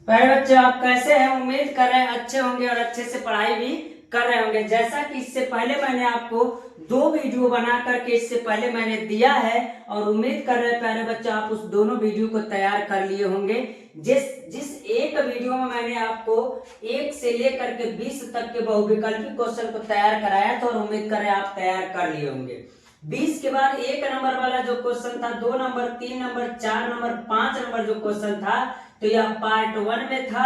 प्यारे बच्चे, आप कैसे हैं? उम्मीद कर रहे हैं अच्छे होंगे और अच्छे से पढ़ाई भी कर रहे होंगे। जैसा कि इससे पहले मैंने आपको 2 वीडियो बना करके इससे पहले मैंने दिया है और उम्मीद कर रहे हैं प्यारे बच्चे आप उस दोनों वीडियो को तैयार कर लिए होंगे। जिस जिस एक वीडियो में मैंने आपको 1 से लेकर के 20 तक के बहुविकल्पी क्वेश्चन को तैयार कराया था और उम्मीद कर रहे हैं आप तैयार कर लिए होंगे। 20 के बाद 1 नंबर वाला जो क्वेश्चन था, 2 नंबर, 3 नंबर, 4 नंबर, 5 नंबर जो क्वेश्चन था, तो यह पार्ट 1 में था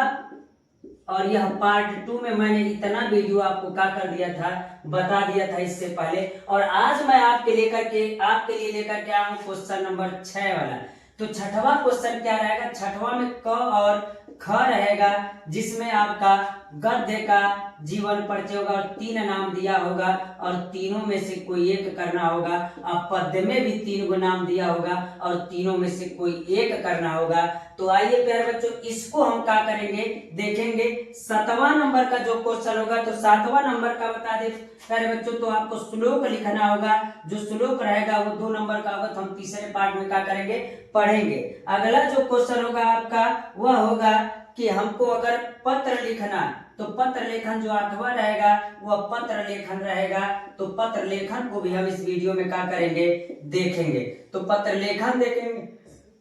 और यह पार्ट 2 में मैंने इतना वीडियो आपको क्या कर दिया था, बता दिया था इससे पहले। और आज मैं आपके लिए लेकर के आया हूं क्वेश्चन नंबर 6 वाला। तो छठवां क्वेश्चन क्या रहेगा? छठवां में क और ख रहेगा, जिसमें आपका गद्य का जीवन परिचय होगा और 3 नाम दिया होगा और तीनों में से कोई एक करना होगा। अब पद्य में भी 3 गो नाम दिया होगा और तीनों में से कोई एक करना होगा। तो आइए प्यारे बच्चों, इसको हम क्या करेंगे देखेंगे। 7वां नंबर का जो क्वेश्चन होगा, तो 7वां नंबर का बता दे प्यारे बच्चों, तो आपको श्लोक लिखना होगा। जो श्लोक रहेगा वो 2 नंबर का होगा, तो हम तीसरे पार्ट में क्या करेंगे, पढ़ेंगे। अगला जो क्वेश्चन होगा आपका वह होगा कि हमको अगर पत्र लिखना, तो पत्र लेखन जो 8वां रहेगा वह पत्र लेखन रहेगा। तो पत्र लेखन को भी हम इस वीडियो में क्या करेंगे, देखेंगे। तो पत्र लेखन देखेंगे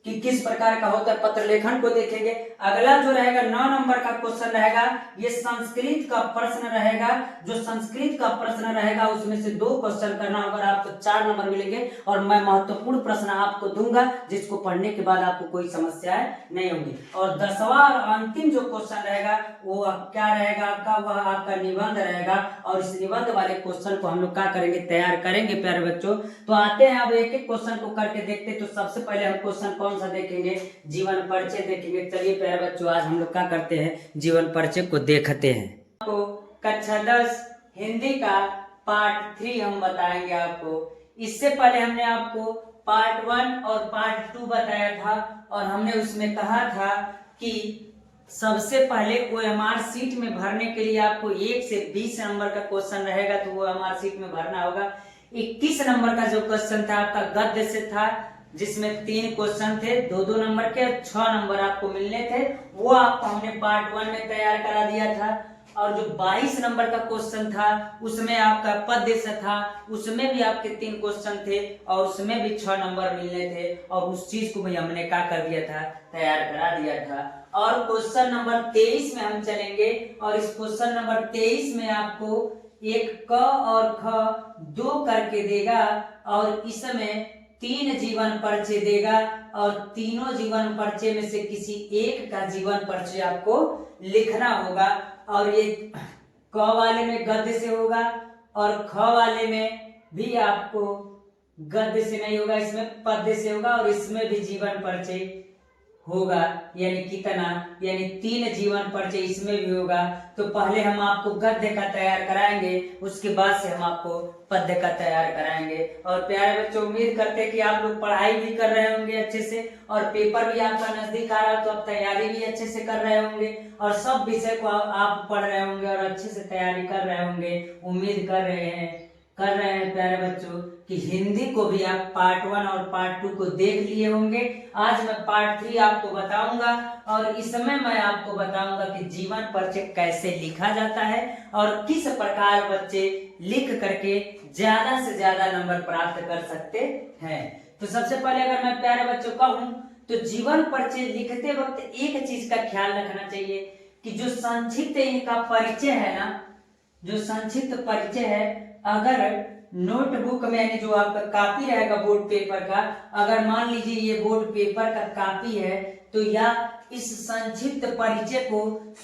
कि किस प्रकार का होता है, पत्र लेखन को देखेंगे। अगला जो रहेगा 9 नंबर का क्वेश्चन रहेगा, ये संस्कृत का प्रश्न रहेगा। जो संस्कृत का प्रश्न रहेगा उसमें से 2 क्वेश्चन करना होगा, आपको 4 नंबर मिलेंगे और मैं महत्वपूर्ण प्रश्न आपको दूंगा जिसको पढ़ने के बाद आपको कोई समस्याएं नहीं होंगी। और 10वां और अंतिम जो क्वेश्चन रहेगा वो क्या रहेगा आपका, वह आपका निबंध रहेगा। और इस निबंध वाले क्वेश्चन को हम लोग क्या करेंगे, तैयार करेंगे प्यारे बच्चों। तो आते हैं अब एक एक क्वेश्चन को करके देखते। तो सबसे पहले हम क्वेश्चन कौन सा देखेंगे, जीवन परिचय देखेंगे। चलिए प्यारे बच्चों, आज हम लोग क्या करते हैं, जीवन परिचय को देखते हैं। आपको कक्षा 10 हिंदी का पार्ट 3 हम बताएंगे आपको। इससे पहले हमने आपको पार्ट 1 और पार्ट 2 बताया था और हमने उसमें कहा था कि सबसे पहले OMR सीट में भरने के लिए आपको 1 से 20 नंबर का क्वेश्चन रहेगा, तो OMR सीट में भरना होगा। 21 नंबर का जो क्वेश्चन था आपका गद्य से था, जिसमें 3 क्वेश्चन थे, 2-2 नंबर के, 6 नंबर आपको मिलने थे। वो आपको हमने पार्ट 1 में तैयार करा दिया था। और जो 22 नंबर का क्वेश्चन था उसमें आपका पद्य से था, उसमें भी आपके 3 क्वेश्चन थे और उसमें भी 6 नंबर मिलने थे और उस चीज को भी हमने क्या कर दिया था, तैयार करा दिया था। और क्वेश्चन नंबर 23 में हम चलेंगे और इस क्वेश्चन नंबर 23 में आपको एक क और ख 2 करके देगा और इसमें 3 जीवन परिचय देगा और तीनों जीवन परिचय में से किसी एक का जीवन परिचय आपको लिखना होगा। और ये क वाले में गद्य से होगा और ख वाले में भी आपको गद्य से नहीं होगा, इसमें पद्य से होगा और इसमें भी जीवन परिचय होगा। यानी कितना, यानी 3 जीवन परिचय इसमें भी होगा। तो पहले हम आपको गद्य का तैयार कराएंगे, उसके बाद से हम आपको पद्य का तैयार कराएंगे। और प्यारे बच्चों, उम्मीद करते हैं कि आप लोग पढ़ाई भी कर रहे होंगे अच्छे से और पेपर भी आपका नजदीक आ रहा है, तो आप तैयारी भी अच्छे से कर रहे होंगे और सब विषय को आप पढ़ रहे होंगे और अच्छे से तैयारी कर रहे होंगे। उम्मीद कर रहे हैं प्यारे बच्चों कि हिंदी को भी आप पार्ट 1 और पार्ट 2 को देख लिए होंगे। आज मैं पार्ट 3 आपको बताऊंगा और इसमें मैं आपको बताऊंगा कि जीवन परिचय कैसे लिखा जाता है और किस प्रकार बच्चे लिख करके ज्यादा से ज्यादा नंबर प्राप्त कर सकते हैं। तो सबसे पहले अगर मैं प्यारे बच्चों कहूं तो जीवन परिचय लिखते वक्त एक चीज का ख्याल रखना चाहिए कि जो संक्षिप्त इनका परिचय है ना, जो संक्षिप्त परिचय है, अगर नोटबुक में यानी जो आपका कॉपी रहेगा बोर्ड पेपर का, अगर मान लीजिए ये बोर्ड पेपर का कॉपी है, तो या इस संक्षिप्त परिचय को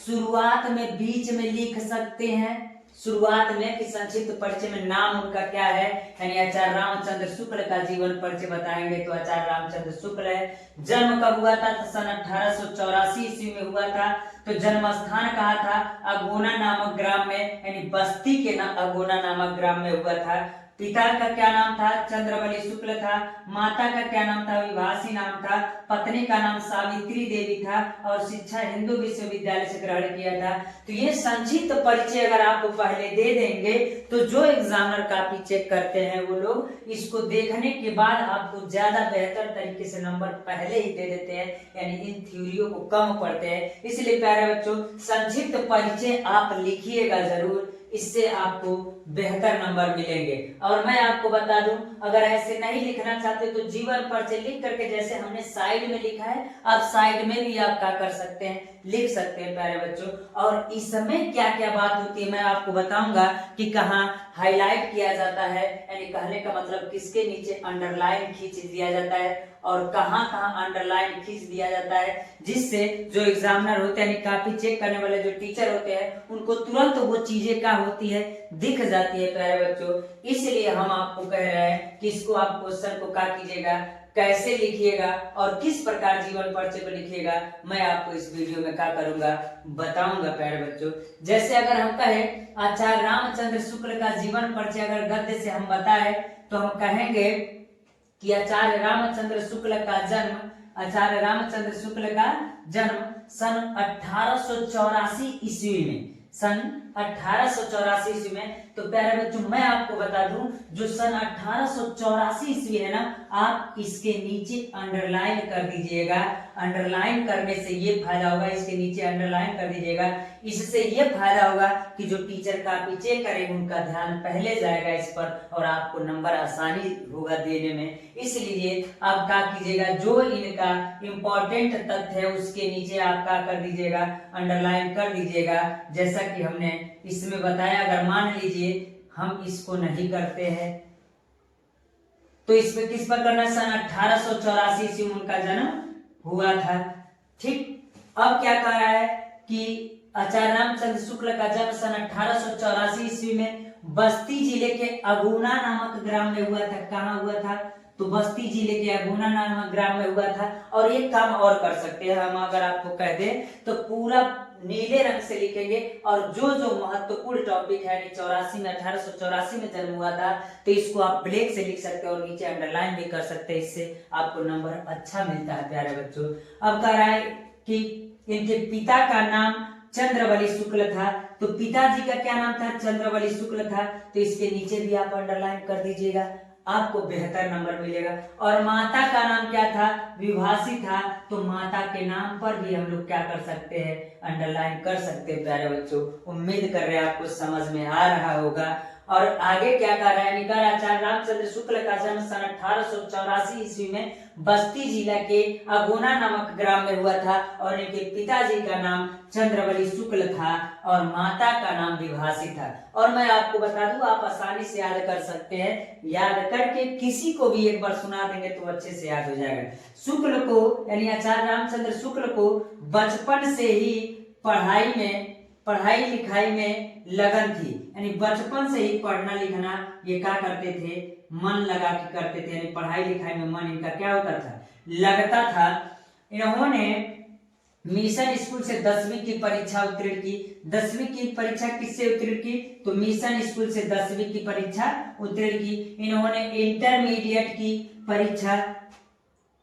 शुरुआत में, बीच में लिख सकते हैं। शुरुआत में कि संक्षिप्त परिचय में नाम उनका क्या है, यानी आचार्य रामचंद्र शुक्ल का जीवन परिचय बताएंगे, तो आचार्य रामचंद्र शुक्ल है। जन्म कब हुआ था, तो सन 1884 ईस्वी में हुआ था। तो जन्म स्थान कहा था, अगोना नामक ग्राम में, यानी बस्ती के अगोना नामक ग्राम में हुआ था। पिता का क्या नाम था? चंद्रवली शुक्ल था। माता का क्या नाम था? विभासी नाम था। पत्नी का नाम सावित्री देवी था और शिक्षा हिंदू विश्वविद्यालय से ग्रहण किया था। तो ये संक्षिप्त परिचय अगर आपको पहले दे देंगे तो जो एग्जामिनर कॉपी चेक करते हैं वो लोग इसको देखने के बाद आपको ज्यादा बेहतर तरीके से नंबर पहले ही दे देते हैं, यानी इन थ्योरियों को कम पढ़ते हैं। इसलिए प्यारे बच्चों, संक्षिप्त परिचय आप लिखिएगा जरूर, इससे आपको बेहतर नंबर मिलेंगे। और मैं आपको बता दूं, अगर ऐसे नहीं लिखना चाहते तो जीवन परिचय लिख करके जैसे हमने साइड में लिखा है, आप साइड में भी आप क्या कर सकते हैं, लिख सकते हैं प्यारे बच्चों। और इसमें क्या क्या बात होती है मैं आपको बताऊंगा कि कहाँ हाईलाइट किया जाता है, यानी कहने का मतलब किसके नीचे अंडरलाइन खींच दिया जाता है और कहाँ कहाँ अंडरलाइन खींच दिया जाता है, जिससे जो एग्जामिनर होते हैं, कॉपी चेक करने वाले जो टीचर होते हैं, उनको तुरंत वो चीजें क्या होती है, दिख जाती है प्यारे बच्चों। इसलिए हम आपको कह रहे हैं कि इसको आप क्वेश्चन को क्या कीजिएगा, कैसे लिखिएगा और किस प्रकार जीवन परिचय को लिखिएगा, मैं आपको इस वीडियो में क्या करूंगा, बताऊंगा प्यारे बच्चों। जैसे अगर हम कहें आचार्य रामचंद्र शुक्ल का जीवन परिचय अगर गद्य से हम बताएं तो हम कहेंगे कि आचार्य रामचंद्र शुक्ल का जन्म सन 1884 ईस्वी में, सन 1884 ईस्वी में। तो प्यारे बच्चों मैं आपको बता दूं, जो सन 1884 ईस्वी है ना, आप इसके नीचे अंडरलाइन कर दीजिएगा। अंडरलाइन करने से ये फायदा होगा, इसके नीचे अंडरलाइन कर दीजिएगा। इससे ये फायदा होगा कि जो टीचर कॉपी चेक करेंगे उनका ध्यान पहले जाएगा इस पर और आपको नंबर आसानी होगा देने में। इसलिए आप क्या कीजिएगा, जो इनका इंपॉर्टेंट तथ्य है उसके नीचे आप क्या कर दीजिएगा, अंडरलाइन कर दीजिएगा। जैसा कि हमने इसमें बताया, अगर मान लीजिए हम इसको नहीं करते हैं तो इस पे किस पर करना, सन 1884 ईस्वी में उनका जन्म हुआ था। ठीक, अब क्या कह रहा है कि आचार्य रामचंद्र शुक्ल का जन्म सन 1884 ईस्वी में बस्ती जिले के अगुना नामक ग्राम में हुआ था। कहाँ हुआ था, तो बस्ती जिले के अगुना नामक ग्राम में हुआ था। और एक काम और कर सकते हैं हम, अगर आपको कह दें तो पूरा नीले रंग से लिखेंगे और जो जो महत्वपूर्ण टॉपिक है, 1884 में जन्म हुआ था, तो इसको आप ब्लैक से लिख सकते हैं और नीचे अंडरलाइन भी कर सकते हैं। इससे आपको नंबर अच्छा मिलता है प्यारे बच्चों। अब कह रहा है कि इनके पिता का नाम चंद्रवली शुक्ल था, तो पिताजी का क्या नाम था, चंद्रवली शुक्ल था, तो इसके नीचे भी आप अंडरलाइन कर दीजिएगा, आपको बेहतर नंबर मिलेगा। और माता का नाम क्या था, विभासी था, तो माता के नाम पर भी हम लोग क्या कर सकते हैं, अंडरलाइन कर सकते हैं प्यारे बच्चों। उम्मीद कर रहे हैं आपको समझ में आ रहा होगा। और आगे क्या कर रहा है, निकर आचार्य रामचंद्र शुक्ल का जन्म सन 1884 ईस्वी में बस्ती जिला के अगुना नामक ग्राम में हुआ था और इनके पिताजी का नाम चंद्रवली शुक्ल था और माता का नाम विभासी था। और मैं आपको बता दूं, आप आसानी से याद कर सकते हैं, याद करके किसी को भी एक बार सुना देंगे तो अच्छे से याद हो जाएगा। शुक्ल को यानी आचार्य रामचंद्र शुक्ल को बचपन से ही पढ़ाई लिखाई में लगन थी, यानी बचपन से ही पढ़ना लिखना ये क्या करते थे, मन लगा के करते थे, यानी पढ़ाई लिखाई में मन इनका क्या होता था, लगता था। इन्होंने मिशन स्कूल से 10वीं की परीक्षा उत्तीर्ण की। 10वीं की परीक्षा किससे उत्तीर्ण की, तो मिशन स्कूल से 10वीं की परीक्षा उत्तीर्ण की। इन्होंने इंटरमीडिएट की परीक्षा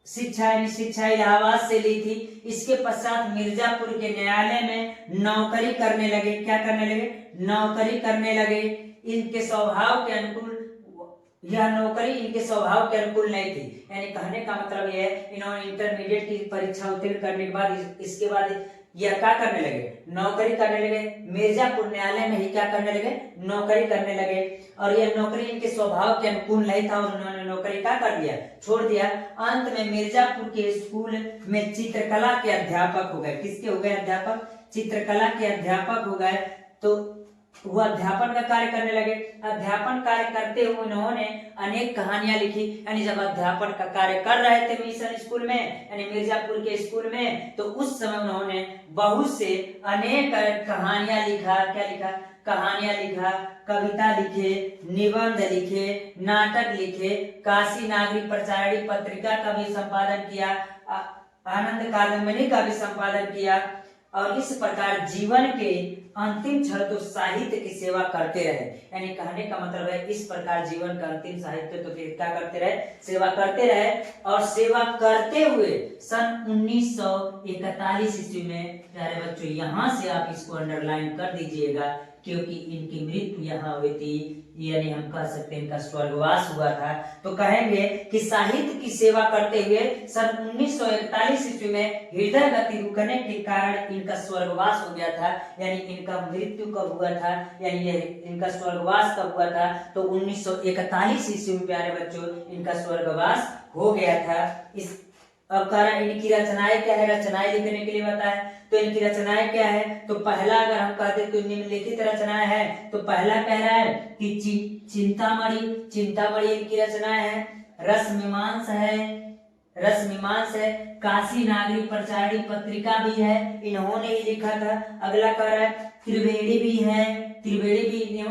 शिक्षा इलाहाबाद से ली थी। इसके पश्चात मिर्जापुर के न्यायालय में नौकरी करने लगे। क्या करने लगे, नौकरी करने लगे। इनके स्वभाव के अनुकूल यह नौकरी इनके स्वभाव के अनुकूल नहीं थी, यानी कहने का मतलब यह है, इन्होंने इंटरमीडिएट की परीक्षा उत्तीर्ण करने के बाद इसके बाद यह क्या करने लगे, नौकरी करने लगे। मिर्जापुर न्यायालय में ही क्या करने लगे, नौकरी करने लगे। और यह नौकरी इनके स्वभाव के अनुकूल नहीं था और उन्होंने नौकरी क्या कर दिया, छोड़ दिया। अंत में मिर्जापुर के स्कूल में चित्रकला के अध्यापक हो गए। किसके हो गए, अध्यापक, चित्रकला के अध्यापक हो गए। तो वो अध्यापन का कार्य करने लगे। अध्यापन कार्य करते हुए उन्होंने अनेक कहानियां लिखी, यानी जब अध्यापन का कार्य कर रहे थे मिशन स्कूल में, यानी मिर्जापुर के स्कूल में, तो उस समय उन्होंने बहुत से अनेक कहानियां लिखा। क्या लिखा, कहानियां लिखा, कविता लिखे, निबंध लिखे, नाटक लिखे, काशी नागरिक प्रचारणी पत्रिका का भी संपादन किया, आनंद कादम्बनी का भी संपादन किया और इस प्रकार जीवन के अंतिम क्षण तो साहित्य की सेवा करते रहे। यानी कहने का मतलब है इस प्रकार जीवन का अंतिम साहित्य तो क्या करते रहे, सेवा करते रहे। और सेवा करते हुए सन 1941 ईस्वी में, प्यारे बच्चों यहाँ से आप इसको अंडरलाइन कर दीजिएगा क्योंकि इनकी मृत्यु यहाँ हुई थी, यानी हम कह सकते हैं इनका स्वर्गवास हुआ था। तो कहेंगे कि साहित्य की सेवा करते हुए सन 1941 ईस्वी में हृदय गति रुकने के कारण इनका स्वर्गवास हो गया था। यानी इनका मृत्यु कब हुआ था, यानी इनका स्वर्गवास कब हुआ था, तो 1941 ईस्वी में प्यारे बच्चों इनका स्वर्गवास हो गया था। इस अब कह रहा है इनकी रचनाएं क्या है, रचनाएं लिखने के लिए बताया। तो इनकी रचनाएं क्या है, तो पहला अगर हम कहते तो निम्नलिखित रचनाएं है, तो पहला कह रहा है कि चिंतामणि इनकी रचनाएं है। रसमीमांस है। काशी नागरिक प्रचारिणी पत्रिका भी है, इन्होंने ही लिखा था। अगला कह रहा है त्रिवेणी भी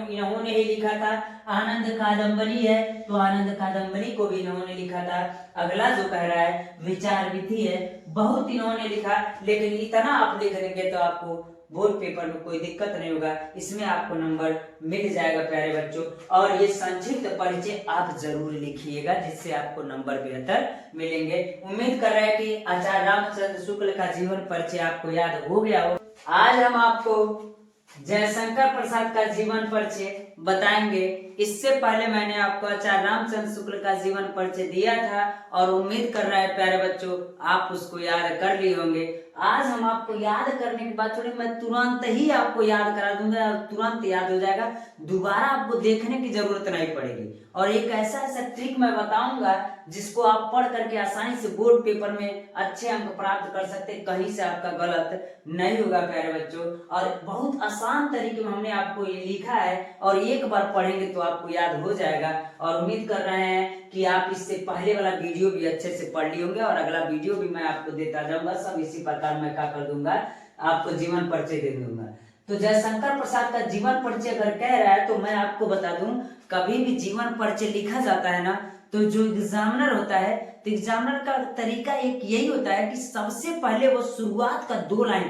इन्होंने ही लिखा था। आनंद कादम्बरी है, तो आनंद कादम्बरी को भी इन्होंने लिखा था। अगला जो कह रहा है विचार विधि है, बहुत इन्होंने लिखा, लेकिन इतना आप लिख लेंगे तो आपको बोर्ड पेपर में कोई दिक्कत नहीं होगा, इसमें आपको नंबर मिल जाएगा प्यारे बच्चों। और ये संक्षिप्त परिचय आप जरूर लिखिएगा जिससे आपको नंबर बेहतर मिलेंगे। उम्मीद कर रहे हैं कि आचार्य रामचंद्र शुक्ल का जीवन परिचय आपको याद हो गया हो। आज हम आपको जयशंकर प्रसाद का जीवन परिचय बताएंगे। इससे पहले मैंने आपको आचार्य रामचंद्र शुक्ल का जीवन परिचय दिया था और उम्मीद कर रहा है प्यारे बच्चों आप उसको याद कर लिए होंगे। आज हम आपको याद करने के बाद थोड़ी मैं तुरंत ही आपको याद करा दूंगा और तुरंत याद हो जाएगा, दोबारा आपको देखने की जरूरत नहीं पड़ेगी। और एक ऐसा ट्रिक मैं बताऊंगा जिसको आप पढ़ करके आसानी से बोर्ड पेपर में अच्छे अंक प्राप्त कर सकते हैं, कहीं से आपका गलत नहीं होगा प्यारे बच्चों। और बहुत आसान तरीके में हमने आपको ये लिखा है और एक बार पढ़ेंगे तो आपको याद हो जाएगा। और उम्मीद कर रहे हैं कि आप इससे पहले वाला वीडियो भी अच्छे से पढ़ लिए होंगे और अगला वीडियो भी मैं आपको देता जाऊंगा। सब इसी प्रकार मैं क्या कर दूंगा, आपको जीवन परिचय दे दूंगा। तो जयशंकर प्रसाद का जीवन परिचय अगर कह रहा है तो मैं आपको बता दूं, कभी भी जीवन परिचय लिखा जाता है ना, तो जो एग्जामिनर होता है तो एग्जामिनर का तरीका एक यही होता है कि सबसे पहले वो शुरुआत का 2 लाइन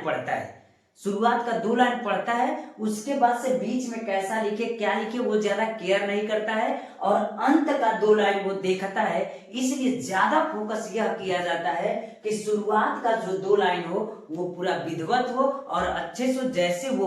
पढ़ता है, उसके बाद से बीच में कैसा लिखे क्या लिखे वो ज्यादा केयर नहीं करता है और अंत का 2 लाइन वो देखता है। इसलिए ज्यादा फोकस यह किया जाता है कि शुरुआत का जो 2 लाइन हो वो पूरा विधिवत हो और अच्छे से जैसे वो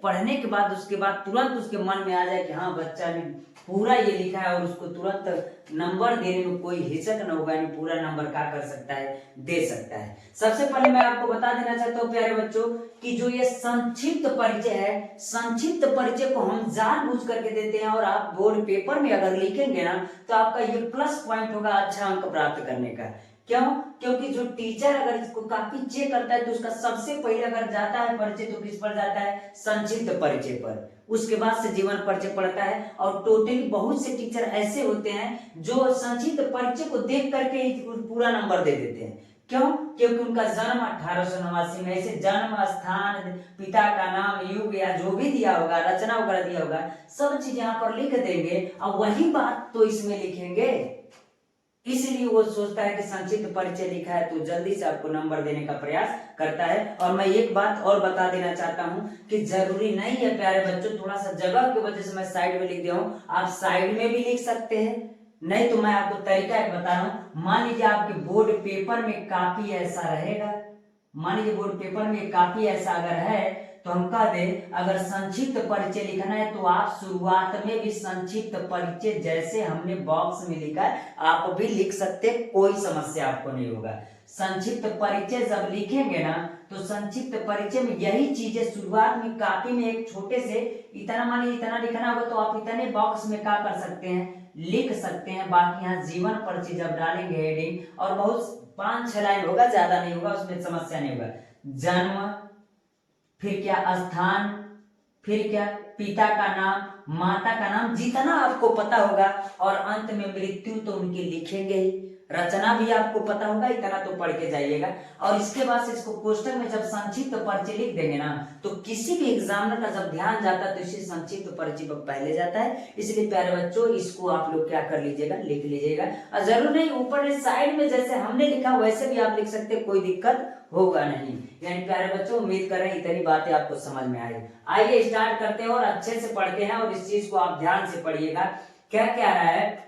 पढ़ने के बाद उसके बाद तुरंत उसके मन में आ जाए कि हाँ बच्चा ने पूरा ये लिखा है और उसको तुरंत नंबर देने में कोई हिचक न होगा, यानी पूरा नंबर क्या कर सकता है, दे सकता है। सबसे पहले मैं आपको बता देना चाहता हूँ प्यारे बच्चों कि जो ये संक्षिप्त परिचय है, संक्षिप्त परिचय को हम जानबूझ करके देते हैं और आप बोर्ड पेपर में अगर लिखेंगे ना तो आपका ये प्लस पॉइंट होगा अच्छा अंक प्राप्त करने का। क्यों? क्योंकि जो टीचर अगर इसको काफी चेक करता है तो उसका सबसे पहले अगर जाता है परिचय तो किस पर जाता है, संक्षिप्त परिचय पर, उसके बाद से जीवन परिचय पढ़ता है। और टोटली बहुत से टीचर ऐसे होते हैं जो संक्षिप्त परिचय को देख करके पूरा नंबर दे देते हैं। क्यों? क्योंकि उनका जन्म 1889 में, ऐसे जन्म स्थान, पिता का नाम, युग या जो भी दिया होगा, रचना वगैरह दिया होगा, सब चीज यहाँ पर लिख देंगे और वही बात तो इसमें लिखेंगे। इसलिए वो सोचता है कि संक्षिप्त परिचय लिखा है तो जल्दी से आपको नंबर देने का प्रयास करता है। और मैं एक बात और बता देना चाहता हूं कि जरूरी नहीं है प्यारे बच्चों, थोड़ा सा जगह की वजह से मैं साइड में लिख दिया हूं, आप साइड में भी लिख सकते हैं, नहीं तो मैं आपको तरीका एक बता रहा हूं। मान लीजिए आपके बोर्ड पेपर में काफी ऐसा रहेगा, मान लीजिए बोर्ड पेपर में काफी ऐसा अगर है तो हम कह दें अगर संक्षिप्त परिचय लिखना है तो आप शुरुआत में भी संक्षिप्त परिचय जैसे हमने बॉक्स में लिखा है आप भी लिख सकते, कोई समस्या आपको नहीं होगा। संक्षिप्त परिचय जब लिखेंगे ना तो संक्षिप्त परिचय में यही चीजें शुरुआत में कापी में एक छोटे से इतना मानिए इतना लिखना होगा तो आप इतने बॉक्स में क्या कर सकते हैं, लिख सकते हैं। बाकी यहाँ जीवन परिचय जब डालेंगे हेडिंग और बहुत 5-6 लाइन होगा, ज्यादा नहीं होगा, उसमें समस्या नहीं होगा। जन्म, फिर क्या स्थान, फिर क्या पिता का नाम, माता का नाम, जितना आपको पता होगा और अंत में मृत्यु तो उनकी लिखेंगे ही। रचना भी आपको पता होगा, इतना तो पढ़ के जाइएगा। और इसके बाद से इसको कोष्टक में जब संक्षिप्त पर्ची लिख देंगे ना, तो किसी भी एग्जामिनर का जब ध्यान जाता है तो इसी संक्षिप्त पर्ची पर पहले जाता है। इसलिए प्यारे बच्चों, इसको आप लोग क्या कर लीजिएगा, लिख लीजिएगा। और जरूर नहीं ऊपर साइड में जैसे हमने लिखा वैसे भी आप लिख सकते हैं, कोई दिक्कत होगा नहीं। यानी प्यारे बच्चों, उम्मीद कर रहे हैं इतनी बातें आपको समझ में आई। आइए स्टार्ट करते हैं और अच्छे से पढ़ते हैं, और इस चीज को आप ध्यान से पढ़िएगा। क्या क्या रहा है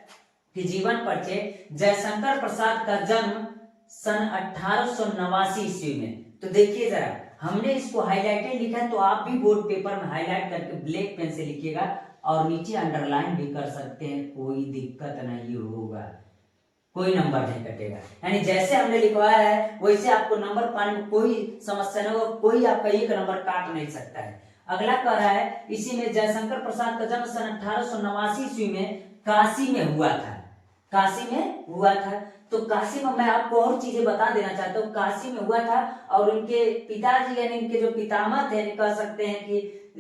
कि जीवन परिचय, जयशंकर प्रसाद का जन्म सन 1889 ईस्वी में। तो देखिए जरा, हमने इसको हाईलाइटेड लिखा है, तो आप भी बोर्ड पेपर में हाईलाइट करके ब्लैक पेन से लिखिएगा और नीचे अंडरलाइन भी कर सकते हैं, कोई दिक्कत नहीं होगा, कोई नंबर नहीं कटेगा। यानी जैसे हमने लिखवाया है वैसे आपको नंबर पाने में कोई समस्या नहीं होगा, कोई आपका एक नंबर काट नहीं सकता है। अगला कह रहा है, इसी में जयशंकर प्रसाद का जन्म सन 1889 ईस्वी में काशी में हुआ था। काशी में हुआ था, तो काशी में मैं आपको और चीजें बता देना चाहता हूँ। काशी में हुआ था और इनके पिताजी यानी इनके जो पितामह थे, कह सकते हैं कि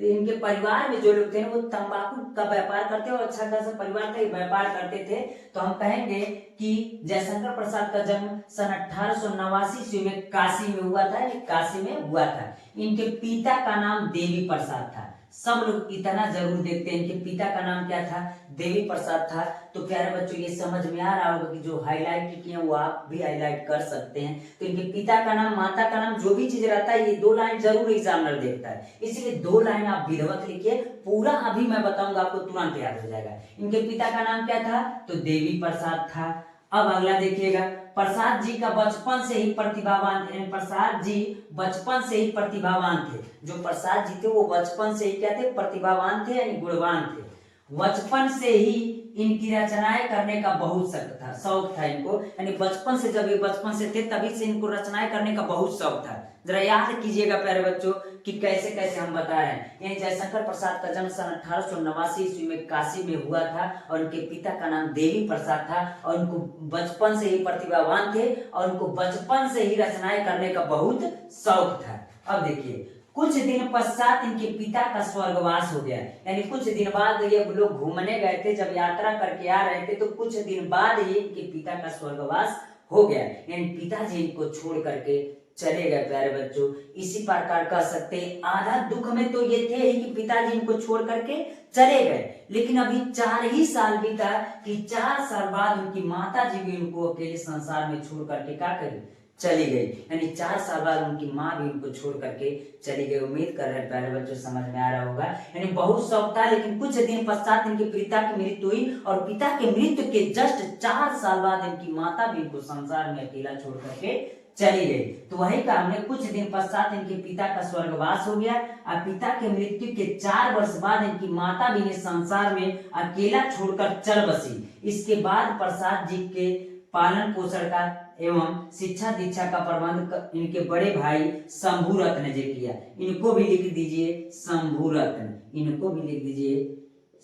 इनके परिवार में जो लोग थे वो तंबाकू का व्यापार करते और अच्छा खासा परिवार का व्यापार करते थे। तो हम कहेंगे कि जयशंकर प्रसाद का जन्म सन 1889 ईस्वी में काशी में हुआ था, काशी में हुआ था। इनके पिता का नाम देवी प्रसाद था। सब लोग इतना जरूर देखते हैं, इनके पिता का नाम क्या था, देवी प्रसाद था। तो प्यारे बच्चों, ये समझ में आ रहा होगा कि जो हाईलाइट किए वो आप भी हाईलाइट कर सकते हैं। तो इनके पिता का नाम, माता का नाम, जो भी चीज रहता है, ये 2 लाइन जरूर एग्जामिनर देखता है, इसलिए 2 लाइन आप विधिवत लिखिए। पूरा अभी मैं बताऊंगा, आपको तुरंत याद हो जाएगा। इनके पिता का नाम क्या था, तो देवी प्रसाद था। अब अगला देखिएगा, प्रसाद जी का बचपन से ही प्रतिभावान थे। प्रसाद जी बचपन से ही प्रतिभावान थे। जो प्रसाद जी थे वो बचपन से ही क्या थे, प्रतिभावान थे यानी गुणवान थे। बचपन से ही इनकी रचनाएं करने का बहुत शौक था इनको, यानी बचपन से, जब ये बचपन से थे तभी से इनको रचनाएं करने का बहुत शौक था। जरा याद कीजिएगा प्यारे बच्चों कि कैसे कैसे हम बता रहे हैं। यानी जयशंकर प्रसाद का जन्म सन 1889 ईस्वी में काशी में हुआ था और उनके पिता का नाम देवी प्रसाद था और उनको बचपन से ही प्रतिभावान थे और उनको बचपन से ही रचनाएं करने का बहुत शौक था। अब देखिए, कुछ दिन पश्चात इनके पिता का स्वर्गवास हो गया। यानी कुछ दिन बाद ये लोग घूमने गए थे, जब यात्रा करके आ रहे थे, तो कुछ दिन बाद ही इनके पिता का स्वर्गवास हो गया। यानी पिताजी इनको छोड़ करके चले गए। प्यारे बच्चों, इसी प्रकार कह सकते हैं, आधा दुख में तो ये थे ही कि पिताजी इनको छोड़ करके चले गए, लेकिन अभी 4 ही साल बीता कि 4 साल बाद उनकी माता जी भी उनको अकेले संसार में छोड़ करके क्या करी, चली गई। यानी 4 साल बाद उनकी माँ भी उनको छोड़ करके चली गई। उम्मीद कर रहे हैं प्यारे बच्चों समझ में आ रहा होगा। यानी बहुत शौक था, लेकिन कुछ दिन पश्चात इनके पिता की मृत्यु हुई और पिता के मृत्यु के जस्ट 4 साल बाद इनकी माता भी इनको संसार में अकेला छोड़ करके चली गई। तो वही का हमने, कुछ दिन पश्चात इनके पिता का स्वर्गवास हो गया और पिता के मृत्यु के 4 वर्ष बाद इनकी माता भी संसार में अकेला छोड़कर चल बसी। इसके बाद प्रसाद जी के पालन पोषण का एवं शिक्षा दीक्षा का प्रबंध इनके बड़े भाई शंभू रत्न जी किया। इनको भी लिख दीजिए शंभू रत्न, इनको भी लिख दीजिए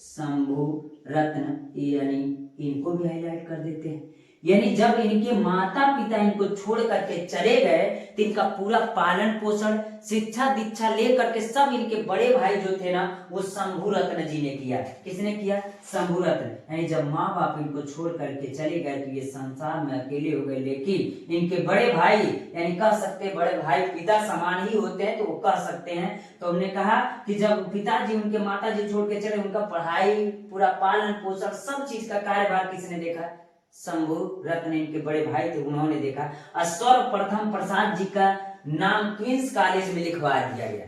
शंभू रत्न, यानी इनको भी हाईलाइट कर देते हैं। यानी जब इनके माता पिता इनको छोड़ करके चले गए तो इनका पूरा पालन पोषण, शिक्षा दीक्षा लेकर के सब इनके बड़े भाई जो थे ना, वो शंभू रत्न जी ने किया। किसने किया, शंभू रत्न। यानी जब माँ बाप इनको छोड़ करके चले गए तो ये संसार में अकेले हो गए, लेकिन इनके बड़े भाई, यानी कह सकते हैं बड़े भाई पिता समान ही होते हैं, तो वो कह सकते हैं। तो हमने कहा कि जब पिताजी उनके माता जी छोड़ के चले, उनका पढ़ाई, पूरा पालन पोषण, सब चीज का कार्यभार किसने देखा, शंभू रत्न इनके बड़े भाई थे, उन्होंने देखा। और सर्वप्रथम प्रसाद जी का नाम क्वींस कॉलेज में लिखवा दिया गया।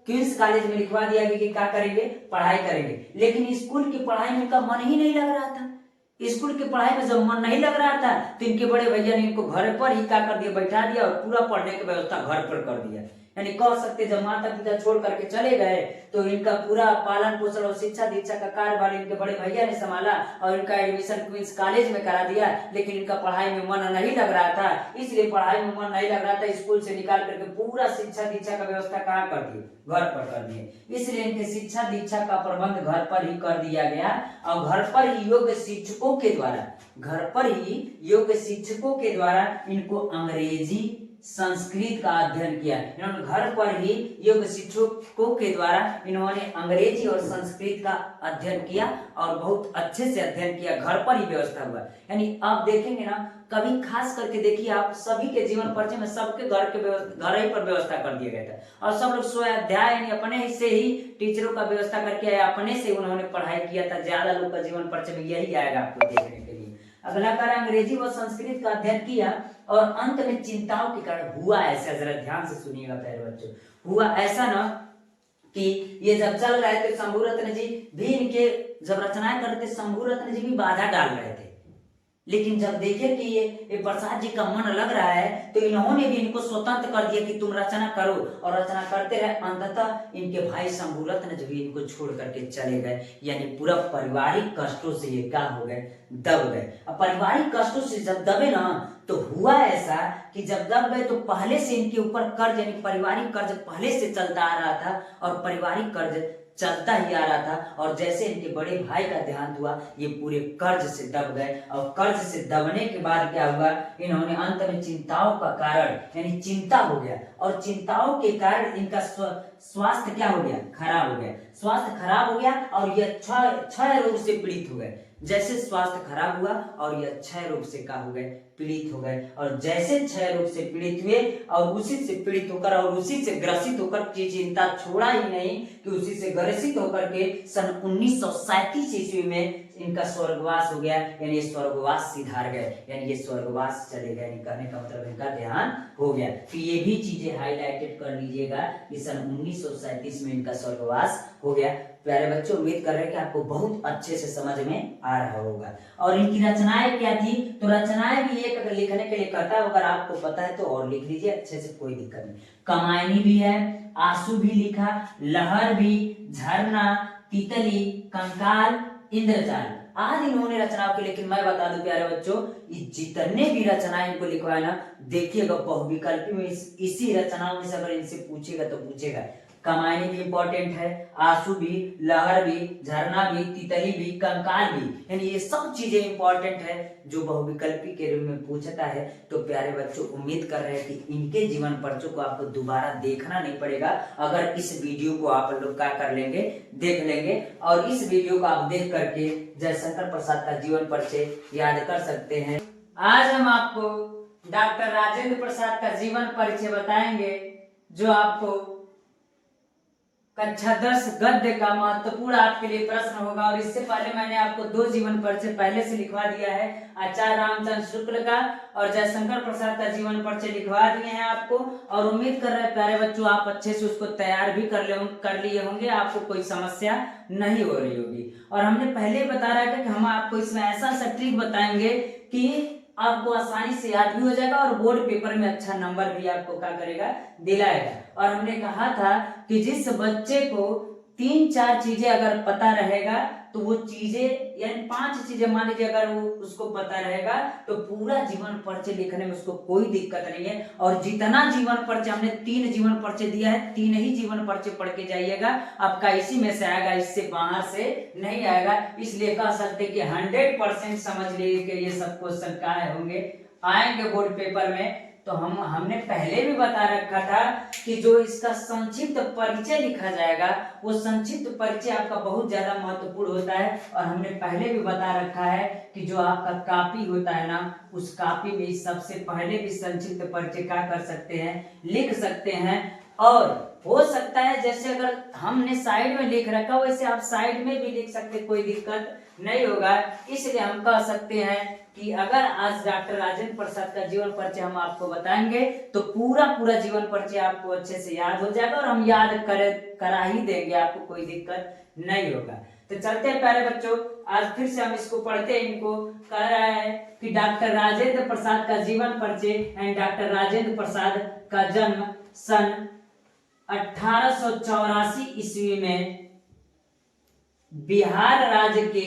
क्वींस कॉलेज में लिखवा दिया गया कि क्या करेंगे, पढ़ाई करेंगे। लेकिन स्कूल की पढ़ाई में इनका मन ही नहीं लग रहा था। स्कूल की पढ़ाई में जब मन नहीं लग रहा था तो इनके बड़े भैया ने इनको घर पर ही क्या कर दिया, बैठा दिया और पूरा पढ़ने की व्यवस्था घर पर कर दिया। यानी कह सकते जब माता पिता छोड़ करके चले गए तो इनका पूरा पालन पोषण और शिक्षा दीक्षा का कार्यभार इनके बड़े भैया ने संभाला और इनका एडमिशन क्वींस कॉलेज में करा दिया। लेकिन इनका पढ़ाई में मन नहीं लग रहा था, इसलिए पढ़ाई में मन नहीं लग रहा था, स्कूल से निकाल करके पूरा शिक्षा दीक्षा का व्यवस्था कहाँ कर दी, घर पर कर दिए। इसलिए इनके शिक्षा दीक्षा का प्रबंध घर पर ही कर दिया गया और घर पर ही योग्य शिक्षकों के द्वारा, घर पर ही योग्य शिक्षकों के द्वारा इनको अंग्रेजी संस्कृत का अध्ययन किया। इन्होंने घर पर ही योग्य शिक्षकों के द्वारा इन्होंने अंग्रेजी और संस्कृत का अध्ययन किया और बहुत अच्छे से अध्ययन किया, घर पर ही व्यवस्था हुआ। यानी आप देखेंगे ना, कभी खास करके देखिए आप सभी के जीवन परिचय में सबके घर ही पर व्यवस्था कर दिया गया था और सब लोग स्वाध्याय यानी अपने हिस्से ही टीचरों का व्यवस्था करके अपने से उन्होंने पढ़ाई किया था। ज्यादा लोग का जीवन परिचय में यही आएगा आपको देखने के लिए। अगला कार्य अंग्रेजी व संस्कृत का अध्ययन किया और अंत में चिंताओं के कारण हुआ ऐसा, जरा ध्यान से सुनिएगा प्यारे बच्चों, हुआ ऐसा ना कि ये जब चल रहे थे शंभुरत्न जी भी इनके जब रचनाएं करते शंभुरत्न जी भी बाधा डाल रहे थे, लेकिन जब देखे कि ये प्रसाद जी का मन लग रहा है तो इन्होंने भी इनको स्वतंत्र कर दिया कि तुम रचना करो और रचना करते रहे। अंततः इनके भाई शंभुरत्न जो भी इनको छोड़ करके चले गए, यानी पूरा पारिवारिक कष्टों से ये क्या हो गए, दब गए। अब पारिवारिक कष्टों से जब दबे ना तो हुआ ऐसा कि जब दब गए तो पहले से इनके ऊपर कर्ज यानी पारिवारिक कर्ज पहले से चलता आ रहा था और पारिवारिक कर्ज चलता ही आ रहा था और जैसे इनके बड़े भाई का देहांत हुआ ये पूरे कर्ज से दब गए और कर्ज से दबने के बाद क्या हुआ, इन्होंने अंत में चिंताओं का कारण यानी चिंता हो गया और चिंताओं के कारण इनका स्वास्थ्य क्या हो गया, खराब हो गया। स्वास्थ्य खराब हो गया और ये क्षय रोग से पीड़ित हो गए। जैसे स्वास्थ्य खराब हुआ और ये क्षय रोग से क्या हो गए, पीड़ित हो गए और जैसे क्षय रोग से पीड़ित हुए और उसी से पीड़ित होकर और उसी से ग्रसित होकर चिंता छोड़ा ही नहीं कि उसी से ग्रसित होकर के सन 1937 ईस्वी में इनका स्वर्गवास हो गया, यानी ये स्वर्गवास सिधार गए, यानी ये स्वर्गवास चले गए। कहने का मतलब इनका ध्यान हो गया। तो ये भी चीजें हाईलाइटेड कर लीजिएगा कि सन 1937 में इनका स्वर्गवास हो गया। प्यारे बच्चों, उम्मीद कर रहे हैं कि आपको बहुत अच्छे से समझ में आ रहा होगा। और इनकी रचनाएं क्या थी, तो रचनाएं भी एक अगर लिखने के लिए कहता है, अगर आपको पता है तो और लिख लीजिए अच्छे से, कोई दिक्कत नहीं। कमायनी भी है, आंसू भी लिखा, लहर भी, झरना, तितली, कंकाल, इंद्रजाल आदि इन्होंने रचनाओं की। लेकिन मैं बता दूं प्यारे बच्चों, ये जितने भी रचनाएं इनको लिखवाए ना, देखिएगा बहुविकल्पी में इसी रचनाओं में से अगर इनसे पूछेगा तो पूछेगा। कमायनी भी इंपॉर्टेंट है, आंसू भी, लहर भी, झरना भी, तितली भी, कंकाल भी, यानी ये सब चीजें इंपॉर्टेंट है जो बहुविकल्पी के रूप में पूछता है। तो प्यारे बच्चों, उम्मीद कर रहे हैं कि इनके जीवन परिचय को आपको दोबारा देखना नहीं पड़ेगा अगर इस वीडियो को आप लोग क्या कर लेंगे, देख लेंगे। और इस वीडियो को आप देख करके जयशंकर प्रसाद का जीवन परिचय याद कर सकते हैं। आज हम आपको डॉक्टर राजेंद्र प्रसाद का जीवन परिचय बताएंगे जो आपको कक्षा 10 गद्य का महत्वपूर्ण आपके लिए प्रश्न होगा। और इससे पहले मैंने आपको 2 जीवन परिचय पहले से लिखवा दिया है, आचार्य रामचंद्र शुक्ल का और जयशंकर प्रसाद का जीवन परिचय लिखवा दिए हैं आपको। और उम्मीद कर रहे हैं प्यारे बच्चों आप अच्छे से उसको तैयार भी कर लिए होंगे, आपको कोई समस्या नहीं हो रही होगी। और हमने पहले बता रहा था कि हम आपको इसमें ऐसा ट्रिक बताएंगे कि आपको आसानी से याद भी हो जाएगा और बोर्ड पेपर में अच्छा नंबर भी आपको क्या करेगा, दिलाएगा। और हमने कहा था कि जिस बच्चे को 3-4 चीजें अगर पता रहेगा तो वो चीजें यानी 5 चीजें मान लीजिए अगर वो उसको पता रहेगा तो पूरा जीवन परिचय लिखने में उसको कोई दिक्कत नहीं है। और जितना जीवन परिचय हमने 3 जीवन परिचय दिया है, 3 ही जीवन परिचय पढ़ के जाइएगा, आपका इसी में से आएगा, इससे बाहर से नहीं आएगा। इसलिए कह सकते कि 100% समझ लीजिए कि ये सब क्वेश्चन क्या होंगे, आएंगे बोर्ड पेपर में। तो हमने पहले भी बता रखा था कि जो इसका संक्षिप्त परिचय लिखा जाएगा वो संक्षिप्त परिचय आपका बहुत ज्यादा महत्वपूर्ण होता है। और हमने पहले भी बता रखा है कि जो आपका कॉपी होता है ना, उस कॉपी में सबसे पहले भी संक्षिप्त परिचय क्या कर सकते हैं, लिख सकते हैं। और हो सकता है जैसे अगर हमने साइड में लिख रखा वैसे आप साइड में भी लिख सकते, कोई दिक्कत नहीं होगा। इसलिए हम कह सकते हैं कि अगर आज डॉक्टर राजेंद्र प्रसाद का जीवन परिचय हम आपको बताएंगे तो पूरा जीवन परिचय आपको अच्छे से याद हो जाएगा और हम याद करा ही देंगे, आपको कोई दिक्कत नहीं होगा। तो चलते हैं प्यारे बच्चों, आज फिर से हम इसको पढ़ते हैं। इनको कह रहा है कि डॉक्टर राजेंद्र प्रसाद का जीवन परिचय एंड डॉक्टर राजेंद्र प्रसाद का जन्म सन 1884 ईस्वी में बिहार राज्य के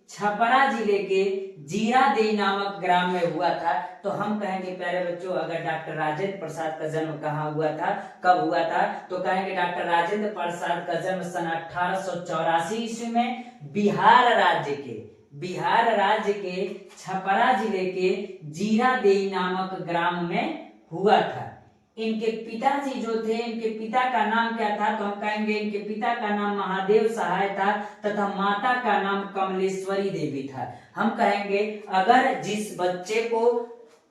छपरा जिले के जीरादेई नामक ग्राम में हुआ था। तो हम कहेंगे प्यारे बच्चों, अगर डॉक्टर राजेंद्र प्रसाद का जन्म कहाँ हुआ था, कब हुआ था, तो कहेंगे डॉक्टर राजेंद्र प्रसाद का जन्म सन 1884 ईस्वी में बिहार राज्य के छपरा जिले के जीरादेई नामक ग्राम में हुआ था। इनके पिताजी जो थे, इनके पिता का नाम क्या था, तो हम कहेंगे इनके पिता का नाम महादेव सहाय था तथा माता का नाम कमलेश्वरी देवी था। हम कहेंगे अगर जिस बच्चे को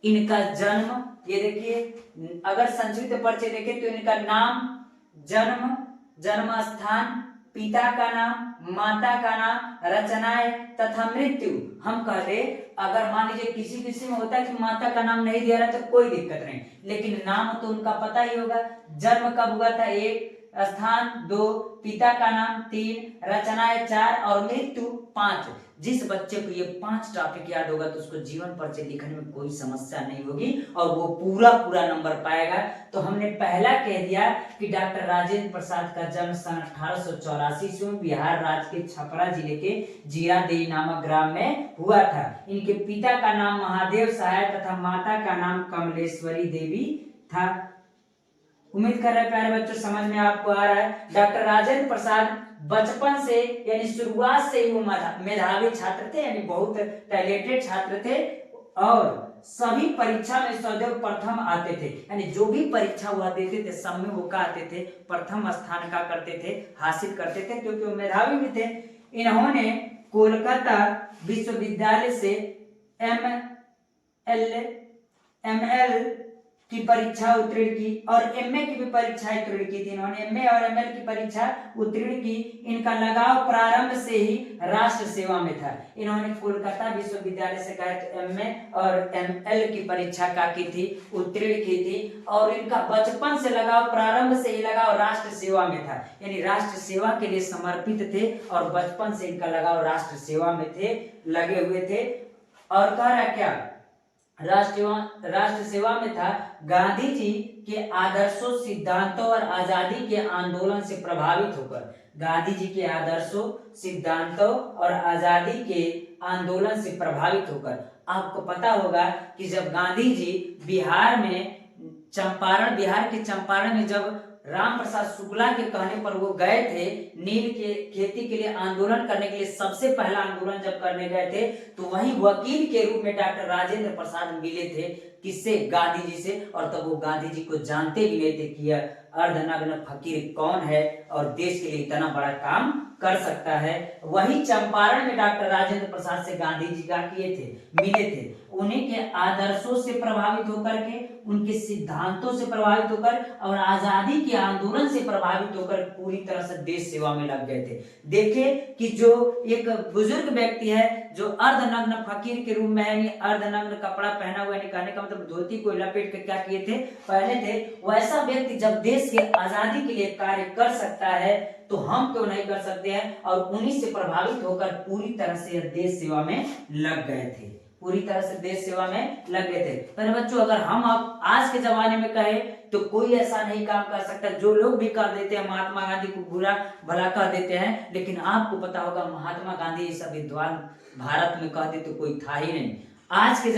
इनका जन्म, ये देखिए अगर संक्षिप्त परिचय देखें तो इनका नाम, जन्म, जन्म स्थान, पिता का नाम, माता का नाम, रचनाएं तथा मृत्यु। हम कहते अगर मान लीजिए किसी किसी में होता है कि माता का नाम नहीं दिया रहा तो कोई दिक्कत नहीं, लेकिन नाम तो उनका पता ही होगा। जन्म कब हुआ था 1, स्थान 2, पिता का नाम 3, रचनाएं 4 और मृत्यु 5। जिस बच्चे को ये 5 टॉपिक याद होगा तो उसको जीवन परिचय लिखने में कोई समस्या नहीं होगी और वो पूरा नंबर पाएगा। तो हमने पहला कह दिया कि डॉक्टर राजेंद्र प्रसाद का जन्म सन 1884 में बिहार राज्य के छपरा जिले के जीरादेई नामक ग्राम में हुआ था। इनके पिता का नाम महादेव सहाय तथा माता का नाम कमलेश्वरी देवी था। उम्मीद कर रहे हैं प्यारे बच्चों समझ में आपको आ रहा है। डॉक्टर राजेंद्र प्रसाद बचपन से यानी शुरुआत से ही वो मेधावी छात्र थे, यानी बहुत टैलेंटेड छात्र थे और सभी परीक्षा में सदैव प्रथम आते थे, यानी जो भी परीक्षा हुआ देते थे सब में वो का आते थे, प्रथम स्थान का करते थे, हासिल करते थे क्योंकि वो मेधावी भी थे। इन्होंने कोलकाता विश्वविद्यालय से ML की परीक्षा उत्तीर्ण की और MA की भी परीक्षा उत्तीर्ण की थी। इन्होंने MA और ML की परीक्षा उत्तीर्ण की। इनका लगाव प्रारंभ से ही राष्ट्र सेवा में था। इन्होंने कोलकाता विश्वविद्यालय से कहा MA और ML की परीक्षा का की थी, उत्तीर्ण की थी और इनका बचपन से लगाव, प्रारंभ से ही लगाव राष्ट्र सेवा में था, यानी राष्ट्र सेवा के लिए समर्पित थे और बचपन से इनका लगाव राष्ट्र सेवा में थे, लगे हुए थे। और कह रहा क्या राष्ट्र सेवा में था। गांधी जी के आदर्शों, सिद्धांतों और आजादी के आंदोलन से प्रभावित होकर, गांधी जी के आदर्शों, सिद्धांतों और आजादी के आंदोलन से प्रभावित होकर, आपको पता होगा कि जब गांधी जी बिहार के चंपारण में जब राम प्रसाद शुक्ला के कहने पर वो गए थे नील के खेती के लिए आंदोलन करने के लिए, सबसे पहला आंदोलन जब करने गए थे तो वहीं वकील के रूप में डॉक्टर राजेंद्र प्रसाद मिले थे, किससे, गांधी जी से। और तब वो गांधी जी को जानते भी नहीं थे कि यह अर्धनग्न फकीर कौन है और देश के लिए इतना बड़ा काम कर सकता है। वही चंपारण में डॉक्टर राजेंद्र प्रसाद से गांधी जी का मिले थे। उन्हीं के आदर्शों से प्रभावित होकर के, उनके सिद्धांतों से प्रभावित होकर और आजादी के आंदोलन से प्रभावित होकर पूरी तरह से देश सेवा में लग गए थे। देखिए कि जो एक बुजुर्ग व्यक्ति है जो अर्धनग्न फकीर के रूप में, यानी अर्धनग्न कपड़ा पहना हुआ, यानी कहने का मतलब धोती को लपेट कर क्या किए थे, पहने थे, वैसा व्यक्ति जब देश के आजादी के लिए कार्य कर सकता है तो हम क्यों नहीं कर सकते हैं। और उन्हीं से प्रभावित होकर पूरी तरह से देश सेवा में लग गए थे, पूरी तरह से देश सेवा में लग गए थे। पर बच्चों अगर हम अब आज के जमाने में कहें तो कोई ऐसा नहीं काम कर सकता। जो लोग भी कर देते हैं, महात्मा गांधी को बुरा भला कह देते हैं, लेकिन आपको पता होगा महात्मा गांधी जैसा विद्वान भारत में कहते तो कोई था ही नहीं। आज के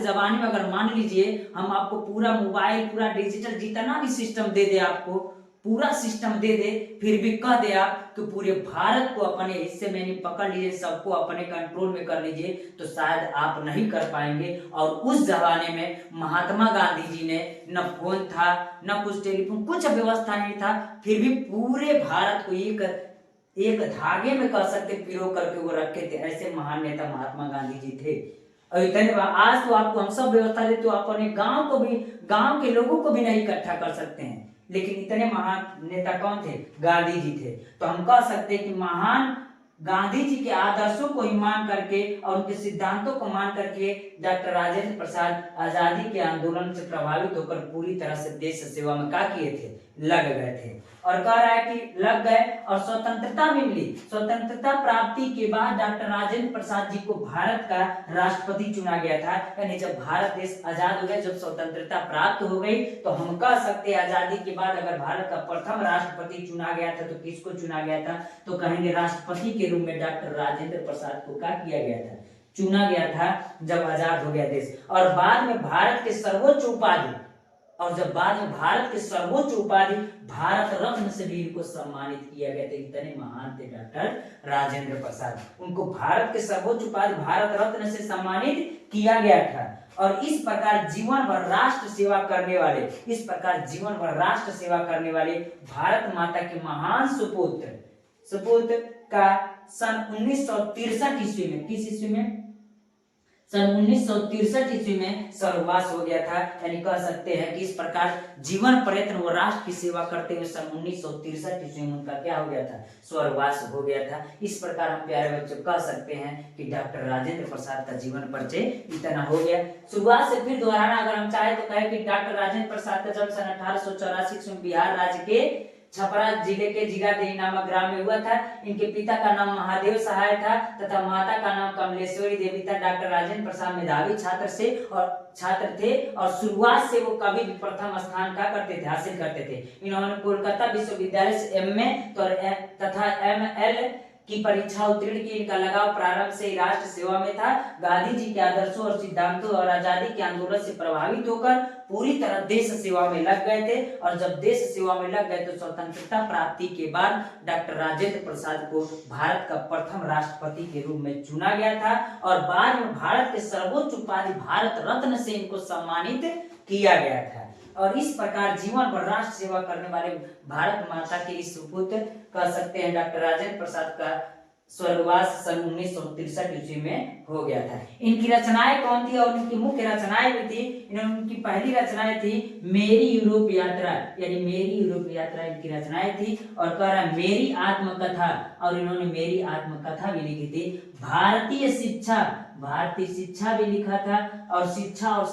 जमाने में अगर मान लीजिए हम आपको पूरा मोबाइल, पूरा डिजिटल जितना भी सिस्टम दे दे, आपको पूरा सिस्टम दे दे, फिर भी कह दे आप कि पूरे भारत को अपने हिस्से में पकड़ लीजिए, सबको अपने कंट्रोल में कर लीजिए, तो शायद आप नहीं कर पाएंगे। और उस जमाने में महात्मा गांधी जी ने न फोन था, न कुछ टेलीफोन, कुछ व्यवस्था नहीं था, फिर भी पूरे भारत को एक धागे में कह सकते पिरो करके वो रखे थे। ऐसे महान नेता महात्मा गांधी जी थे। और इतने आज तो आपको हम सब व्यवस्था देते, तो अपने गांव के लोगों को भी नहीं इकट्ठा कर सकते हैं, लेकिन इतने महान नेता कौन थे, गांधी जी थे। तो हम कह सकते हैं कि महान गांधी जी के आदर्शों को ही मान करके और उनके सिद्धांतों को मान करके डॉक्टर राजेंद्र प्रसाद आजादी के आंदोलन से प्रभावित होकर पूरी तरह से देश सेवा में क्या किए थे, लग गए थे। और कह रहा है कि लग गए और स्वतंत्रता भी मिली। स्वतंत्रता प्राप्ति के बाद डॉक्टर राजेंद्र प्रसाद जी को भारत का राष्ट्रपति चुना गया था, यानी जब भारत देश आजाद हो गया, जब स्वतंत्रता प्राप्त हो गई, तो हम कह सकते हैं आजादी के बाद अगर भारत का प्रथम राष्ट्रपति चुना गया था तो किसको चुना गया था, तो कहेंगे राष्ट्रपति के रूप में डॉक्टर राजेंद्र प्रसाद को क्या किया गया था, चुना गया था जब आजाद हो गया देश। और बाद में भारत के सर्वोच्च उपाधि भारत रत्न से भी इनको सम्मानित किया गया था। इतने महान थे डॉक्टर राजेंद्र प्रसाद, उनको भारत के सर्वोच्च उपाधि भारत रत्न से सम्मानित किया गया था। और इस प्रकार जीवन भर राष्ट्र सेवा करने वाले भारत माता के महान सुपुत्र का सन 1963 ईस्वी में, किस ईस्वी में, सन 1963 ईस्वी में स्वर्गवास हो गया था। यानी कह सकते हैं कि इस प्रकार जीवन पर्यंत वो राष्ट्र की सेवा करते हुए सन 1963 ईस्वी में उनका क्या हो गया था, स्वर्गवास हो गया था। इस प्रकार हम प्यारे बच्चों कह सकते हैं कि डॉक्टर राजेंद्र प्रसाद का जीवन परिचय इतना हो गया। शुरुआत से फिर दोहराना अगर हम चाहे तो कहे कि डॉक्टर राजेंद्र प्रसाद का जन्म सन 1884 में बिहार राज्य के छपरा जिले के जिगादेही नामक ग्राम में हुआ था। इनके पिता का नाम महादेव सहाय था तथा माता का नाम कमलेश्वरी देवी था। डॉक्टर राजेंद्र प्रसाद मेधावी छात्र थे और शुरुआत से वो कभी भी प्रथम स्थान का हासिल करते थे। इन्होंने कोलकाता विश्वविद्यालय से एमए तथा एमएल की परीक्षा उत्तीर्ण की। इनका लगाव प्रारंभ से ही राष्ट्र सेवा में था। गांधी जी के आदर्शों और सिद्धांतों और आजादी के आंदोलन से प्रभावित होकर पूरी तरह देश सेवा में लग गए थे और जब देश सेवा में लग गए तो स्वतंत्रता प्राप्ति के बाद डॉक्टर राजेंद्र प्रसाद को भारत का प्रथम राष्ट्रपति के रूप में चुना गया था और बाद में भारत के सर्वोच्च उपाधि भारत रत्न से इनको सम्मानित किया गया था। और इस प्रकार जीवन भर राष्ट्र सेवा करने वाले भारत माता के इस सुपुत्र कह सकते हैं डॉक्टर राजेंद्र प्रसाद का स्वर्गवास सन 1963 ईस्वी में हो गया था। इनकी रचनाएं कौन थी और इनकी मुख्य रचनाएं भी थी। इनकी पहली रचनाएं थी मेरी यूरोप यात्रा, यानी मेरी यूरोप यात्रा इनकी रचनाएं थी। और कह रहा है मेरी आत्मकथा, और इन्होंने मेरी आत्मकथा भी लिखी थी। भारतीय शिक्षा भी लिखा था और शिक्षा और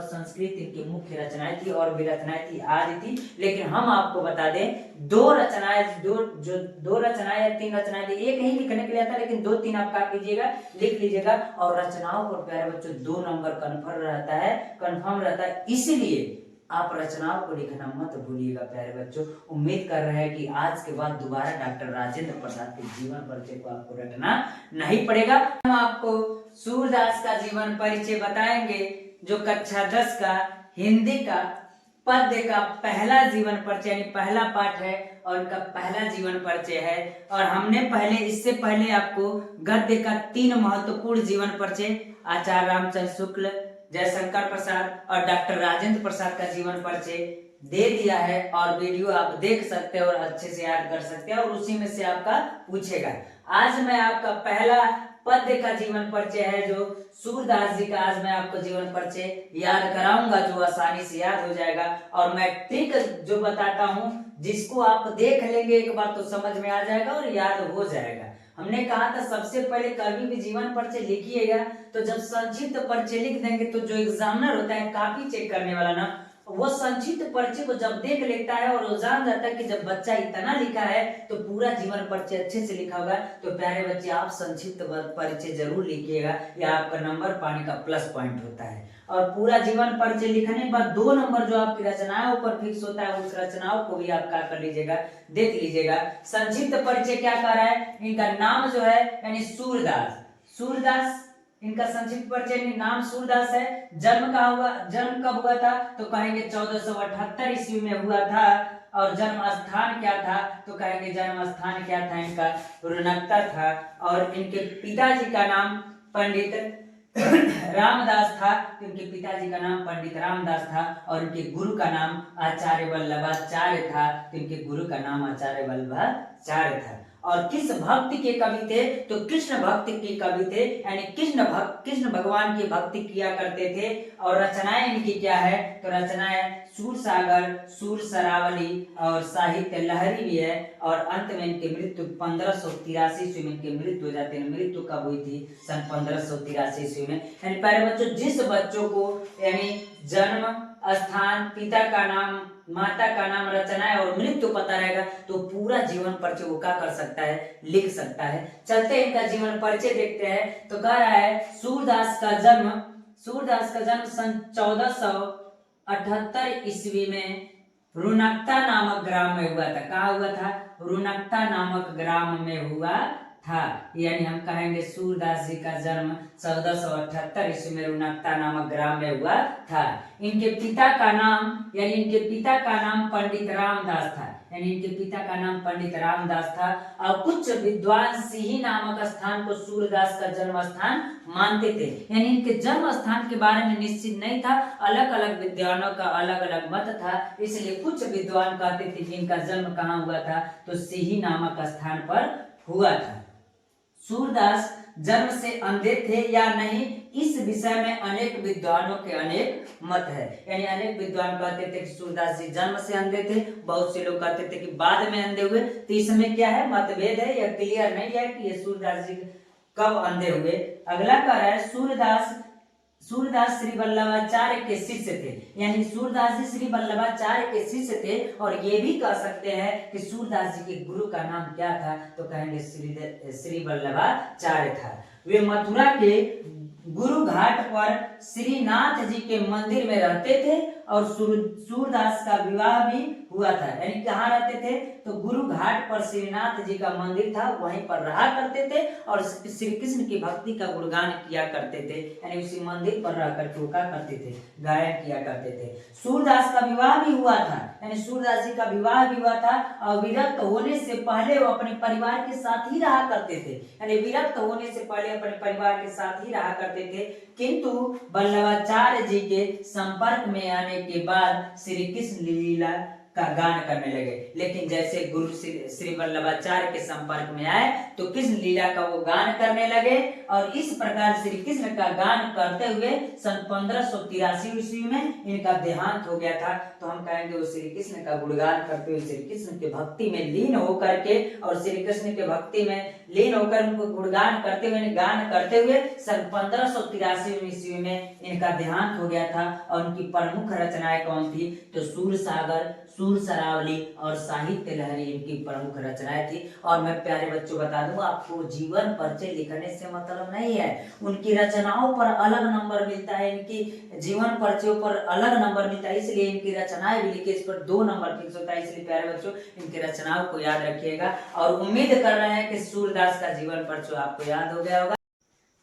संस्कृत इनकी मुख्य रचनाएं थी और भी रचनाएं थी आदि थी। लेकिन हम आपको बता दें दो रचनाएं या तीन रचनाएं थी। एक ही लिखने के लिए था लेकिन 2-3 आप क्या कीजिएगा, लिख लीजिएगा। और रचनाओं पर प्यारे बच्चों 2 नंबर कन्फर्म रहता है, इसलिए आप रचनाओं को लिखना मत भूलिएगा प्यारे बच्चों। उम्मीद कर रहे हैं कि आज के बाद दोबारा डॉक्टर राजेंद्र प्रसाद के जीवन परिचय को आपको रटना नहीं पड़ेगा। हम आपको सूरदास का जीवन परिचय बताएंगे जो कक्षा 10 का हिंदी का पद्य का पहला जीवन परिचय यानी पहला पाठ है और उनका पहला जीवन परिचय है। और हमने इससे पहले आपको गद्य का 3 महत्वपूर्ण जीवन परिचय आचार्य रामचंद्र शुक्ल, जयशंकर प्रसाद और डॉक्टर राजेंद्र प्रसाद का जीवन परिचय दे दिया है और वीडियो आप देख सकते हैं और अच्छे से याद कर सकते हैं और उसी में से आपका पूछेगा। आज मैं आपका पहला पद्य का जीवन परिचय है जो सूरदास जी का, आज मैं आपको जीवन परिचय याद कराऊंगा जो आसानी से याद हो जाएगा। और मैं ट्रिक जो बताता हूँ जिसको आप देख लेंगे एक बार तो समझ में आ जाएगा और याद हो जाएगा। हमने कहा था सबसे पहले कभी भी जीवन परिचय लिखिएगा तो जब संक्षिप्त परिचय लिख देंगे तो जो एग्जामिनर होता है कॉपी चेक करने वाला ना, वो संक्षिप्त परिचय को जब देख लेता है और वो जान जाता है कि जब बच्चा इतना लिखा है तो पूरा जीवन परिचय अच्छे से लिखा होगा। तो प्यारे बच्चे आप संक्षिप्त परिचय जरूर लिखिएगा, यह आपका नंबर पाने का प्लस पॉइंट होता है। और पूरा जीवन परिचय लिखने के बाद 2 नंबर जो आपकी रचनाओं पर फिक्स होता है उस रचनाओं को भी आप क्या कर लीजिएगा, देख लीजिएगा। संक्षिप्त परिचय क्या कर रहा है, इनका नाम जो है यानी सूरदास इनका संक्षिप्त परिचय नाम सूरदास है। जन्म कब हुआ था तो कहेंगे 1478 ईस्वी में हुआ था। और जन्म स्थान क्या था तो कहेंगे जन्म स्थान क्या था इनका रुनकता था। और इनके पिताजी का नाम पंडित रामदास था, इनके पिताजी का नाम पंडित रामदास था और इनके गुरु का नाम आचार्य वल्लभाचार्य था, तो इनके गुरु का नाम आचार्य वल्लभाचार्य था। और किस भक्ति के कवि थे तो कृष्ण भक्ति के कवि थे, यानी कृष्ण भगवान की भक्ति किया करते थे। और रचनाएं इनकी क्या है तो रचनाएं सूर सागर, सूर सरावली और साहित्य लहरी भी है। और अंत में इनकी मृत्यु 1583 ईस्वी में इनकी मृत्यु हो जाती है। मृत्यु कब हुई थी सन 1583 ईस्वी में। यानी प्यारे बच्चों जिस बच्चों को यानी जन्म स्थान, पिता का नाम, माता का नाम, रचनाएं और मृत्यु पता रहेगा तो पूरा जीवन परिचय वो क्या कर सकता है, लिख सकता है। चलते इनका जीवन परिचय देखते हैं। तो कह रहा है सूरदास का जन्म सन 1478 ईस्वी में रुनकता नामक ग्राम में हुआ था। कहाँ हुआ था, रुनकता नामक ग्राम में हुआ था। यानी हम कहेंगे सूरदास जी का जन्म 1478 ईस्वी में रुनकता नामक ग्राम में हुआ था। इनके पिता का नाम पंडित रामदास था, यानी इनके पिता का नाम पंडित रामदास था। और कुछ विद्वान सिही नामक स्थान को सूरदास का जन्म स्थान मानते थे। यानी इनके जन्म स्थान के बारे में निश्चित नहीं था, अलग अलग विद्वानों का अलग अलग मत था। इसलिए कुछ विद्वान कहते थे कि इनका जन्म कहाँ हुआ था तो सिही नामक स्थान पर हुआ था। सूरदास जन्म से अंधे थे या नहीं, इस विषय में अनेक विद्वानों के अनेक मत है। यानी अनेक विद्वान कहते थे कि सूरदास जी जन्म से अंधे थे, बहुत से लोग कहते थे कि बाद में अंधे हुए। तो इसमें क्या है, मतभेद है, यह क्लियर नहीं है कि ये सूरदास जी कब अंधे हुए। अगला कह रहा है सूरदास श्री वल्लभाचार्य के शिष्य थे। यानी सूरदास जी श्री वल्लभाचार्य के शिष्य थे। और ये भी कह सकते हैं कि सूरदास जी के गुरु का नाम क्या था, तो कहेंगे श्री वल्लभाचार्य था। वे मथुरा के गुरु घाट पर श्रीनाथ जी के मंदिर में रहते थे और सूरदास का विवाह भी हुआ था। यानी कहाँ रहते थे, तो गुरु घाट पर श्रीनाथ जी का मंदिर था, वहीं पर रहा करते थे और श्री कृष्ण की भक्ति का गुणगान किया करते थे। यानी उसी मंदिर पर रह कर क्या करते थे, गायन किया करते थे। सूरदास का विवाह भी हुआ था, यानी सूरदास जी का विवाह भी हुआ था और विरक्त होने से पहले वो अपने परिवार के साथ ही रहा करते थे। यानी विरक्त होने से पहले अपने परिवार के साथ ही रहा करते थे। किंतु वल्लभाचार्य जी के संपर्क में आने के बाद श्री कृष्ण लीला का गान करने लगे। लेकिन जैसे गुरु श्री वल्लभाचार्य के संपर्क में आए तो कृष्ण लीला का वो गान करने लगे और इस प्रकार श्री कृष्ण का गान करते हुए सन 1583 ईस्वी में इनका देहांत हो गया था। तो हम कहेंगे वो श्री कृष्ण का गुणगान करते हुए श्री कृष्ण के भक्ति में लीन होकर के और श्री कृष्ण के भक्ति में लीन होकर उनको गुणगान करते हुए गान करते हुए सन 1583 ईस्वी में इनका देहांत हो गया था। और उनकी प्रमुख रचनाएं कौन थी, तो सूरसागर, सूर सरावली और साहित्य लहरी इनकी प्रमुख रचनाएं थी। और मैं प्यारे बच्चों बता दूं, आपको जीवन परिचय लिखने से मतलब नहीं है, उनकी रचनाओं पर अलग नंबर मिलता है, इनकी जीवन परिचयों पर अलग नंबर मिलता है, इसलिए इनकी रचनाएं भी लिखी, इस पर 2 नंबर फिक्स होता है। इसलिए प्यारे बच्चों इनकी रचनाओं को याद रखिएगा और उम्मीद कर रहे हैं कि सूरदास का जीवन परिचय आपको याद हो गया होगा।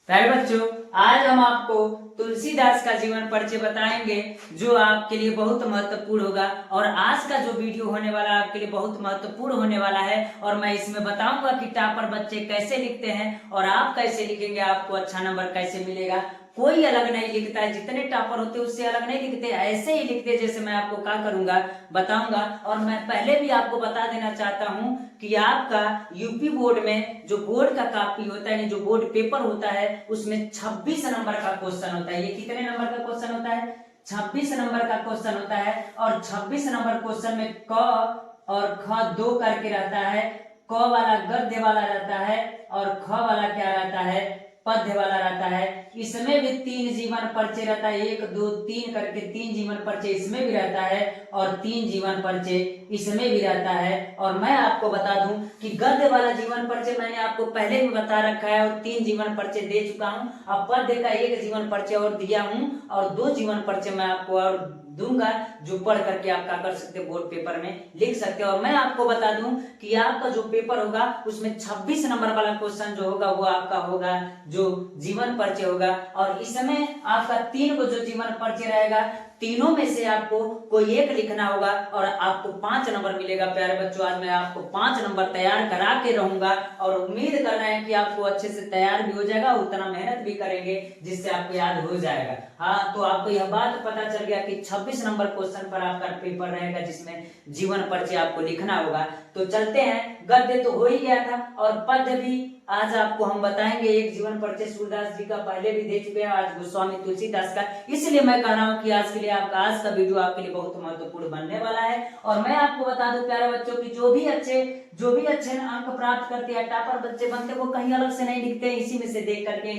प्यारे बच्चों, आज हम आपको तुलसीदास का जीवन परिचय बताएंगे जो आपके लिए बहुत महत्वपूर्ण होगा। और आज का जो वीडियो होने वाला है आपके लिए बहुत महत्वपूर्ण होने वाला है। और मैं इसमें बताऊंगा कि टॉपर बच्चे कैसे लिखते हैं और आप कैसे लिखेंगे, आपको अच्छा नंबर कैसे मिलेगा। कोई अलग नहीं लिखता है, जितने टॉपर होते हैं उससे अलग नहीं लिखते, ऐसे ही लिखते जैसे मैं आपको क्या करूंगा बताऊंगा। और मैं पहले भी आपको बता देना चाहता हूं कि आपका यूपी बोर्ड में जो बोर्ड का कॉपी होता है, जो बोर्ड पेपर होता है, उसमें 26 नंबर का क्वेश्चन होता है। ये कितने नंबर का क्वेश्चन होता है, 26 नंबर का क्वेश्चन होता है। और 26 नंबर क्वेश्चन में क और ख 2 करके रहता है, क वाला गद्य वाला रहता है और ख वाला क्या रहता है, पद्य वाला रहता है। इसमें भी 3 जीवन परिचय रहता है, 1 2 3 करके 3 जीवन परिचय इसमें भी रहता है और 3 जीवन परिचय इसमें भी रहता है। और मैं आपको बता दूं कि गद्य वाला जीवन परिचय मैंने आपको पहले भी बता रखा है और 3 जीवन परिचय दे चुका हूं। अब पद्य का 1 जीवन परिचय और दिया हूं और 2 जीवन परिचय मैं आपको और दूंगा, जो पढ़ करके आप क्या कर सकते बोर्ड पेपर में लिख सकते हो। और मैं आपको बता दूं कि आपका जो पेपर होगा उसमें 26 नंबर वाला क्वेश्चन जो होगा वो आपका होगा जो जीवन परिचय होगा। और इसमें आपका 3 को जो जीवन परिचय रहेगा, तीनों में से आपको कोई एक लिखना होगा और आपको 5 नंबर मिलेगा। प्यारे बच्चों, आज मैं आपको 5 नंबर तैयार करा के रहूंगा और उम्मीद कर रहे हैं कि आपको अच्छे से तैयार भी हो जाएगा, उतना मेहनत भी करेंगे जिससे आपको याद हो जाएगा। हाँ, तो आपको यह बात पता चल गया कि 26 नंबर क्वेश्चन पर आपका पेपर रहेगा जिसमें जीवन परिचय आपको लिखना होगा। तो चलते हैं, गद्य तो हो ही गया था और पद्य भी आज आपको हम बताएंगे। 1 जीवन परिचय सूरदास जी का पहले भी दे चुके हैं, आज गोस्वामी तुलसीदास का। इसलिए मैं कह रहा हूं कि आज के लिए आपका आज का वीडियो आपके लिए बहुत महत्वपूर्ण बनने वाला है। और मैं आपको बता दूं प्यारे बच्चों की जो भी अच्छे अंक प्राप्त करते हैं, टॉपर बच्चे बनते, वो कहीं अलग से नहीं लिखते हैं, इसी में से देख करके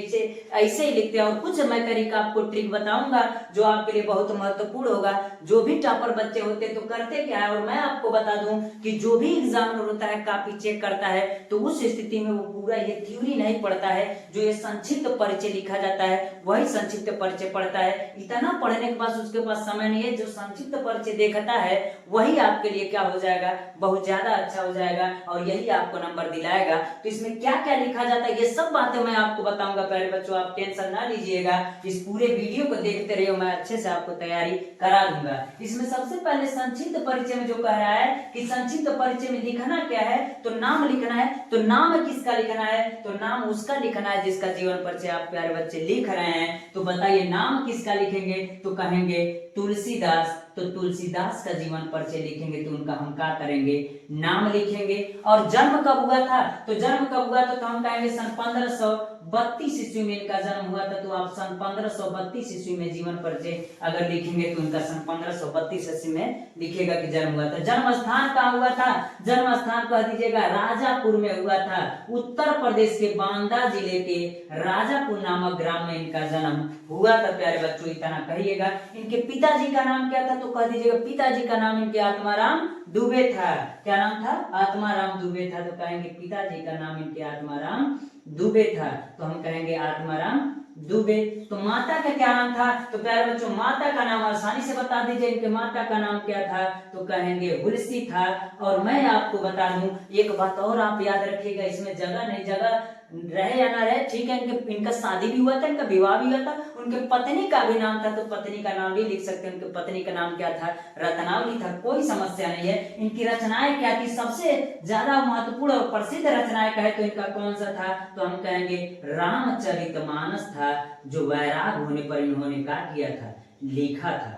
ऐसे ही लिखते हैं। और कुछ मैं तरीका आपको ट्रिक बताऊंगा जो आपके लिए बहुत महत्वपूर्ण होगा। जो भी टॉपर बच्चे होते तो करते क्या है, और मैं आपको बता दूं कि जो भी एग्जामिनर होता है कॉपी चेक करता है तो उस स्थिति में वो पूरा ये थ्योरी नहीं पढ़ता है, जो ये संक्षिप्त परिचय लिखा जाता है वही संक्षिप्त परिचय पढ़ता है। इतना पढ़ने के बाद उसके पास समय नहीं है, जो संक्षिप्त परिचय देखता है वही आपके लिए क्या हो जाएगा, बहुत ज्यादा अच्छा हो जाएगा और यही आपको नंबर दिलाएगा। तो इसमें क्या क्या लिखा जाता है ये सब बातें मैं आपको बताऊंगा। प्यारे बच्चों, आप टेंशन ना लीजिएगा, इस पूरे वीडियो को देखते रहिए, मैं अच्छे से आपको तैयारी करा दूंगा। इसमें सबसे पहले संक्षिप्त परिचय में जो कह रहा है कि संक्षिप्त परिचय में लिखना क्या है, तो नाम लिखना है। तो नाम किसका लिखना है, तो नाम उसका लिखना है जिसका जीवन परिचय आप प्यारे बच्चे लिख रहे हैं। तो बताइए नाम किसका लिखेंगे, तो कहेंगे तुलसीदास तो तुलसीदास का जीवन परिचय लिखेंगे तो उनका हम क्या करेंगे, नाम लिखेंगे। और जन्म कब हुआ था, तो जन्म कब हुआ था तो हम कहेंगे सन 1532 ईस्वी में इनका जन्म हुआ था। तो आप सन 1532 ईस्वी में जीवन परिचय अगर लिखेंगे तो उनका सन 1532 ईस्वी में लिखेगा कि जन्म हुआ था। जन्म स्थान कहाँ हुआ था, जन्म स्थान कह दीजिएगा राजापुर में हुआ था। उत्तर प्रदेश के बांदा जिले के राजापुर नामक ग्राम में इनका जन्म हुआ था। प्यारे बच्चों इतना कहिएगा। इनके पिताजी का नाम क्या था, तो कह दीजिएगा पिताजी का नाम इनके आत्माराम दुबे था। क्या नाम था, आत्माराम दुबे था। तो कहेंगे पिताजी का नाम इनके आत्माराम दुबे था, तो हम कहेंगे आत्माराम दुबे। तो माता का क्या नाम था, तो प्यारे बच्चों माता का नाम आसानी से बता दीजिए, इनके माता का नाम क्या था, तो कहेंगे हुलसी था। और मैं आपको बता दूं एक बात और आप याद रखिएगा, इसमें जगह नहीं, जगह रहे या ना रहे, ठीक है। इनका शादी भी हुआ था, इनका विवाह भी हुआ था। उनके पत्नी का भी नाम था, तो पत्नी का नाम भी लिख सकते हैं। उनके पत्नी का नाम क्या था, रत्नावली था, कोई समस्या नहीं है। इनकी रचनाएं क्या थी, सबसे ज्यादा महत्वपूर्ण और प्रसिद्ध रचनाएं कहे तो इनका कौन सा था, तो हम कहेंगे रामचरितमानस था, जो वैराग होने पर इन्होंने क्या किया था, लिखा था।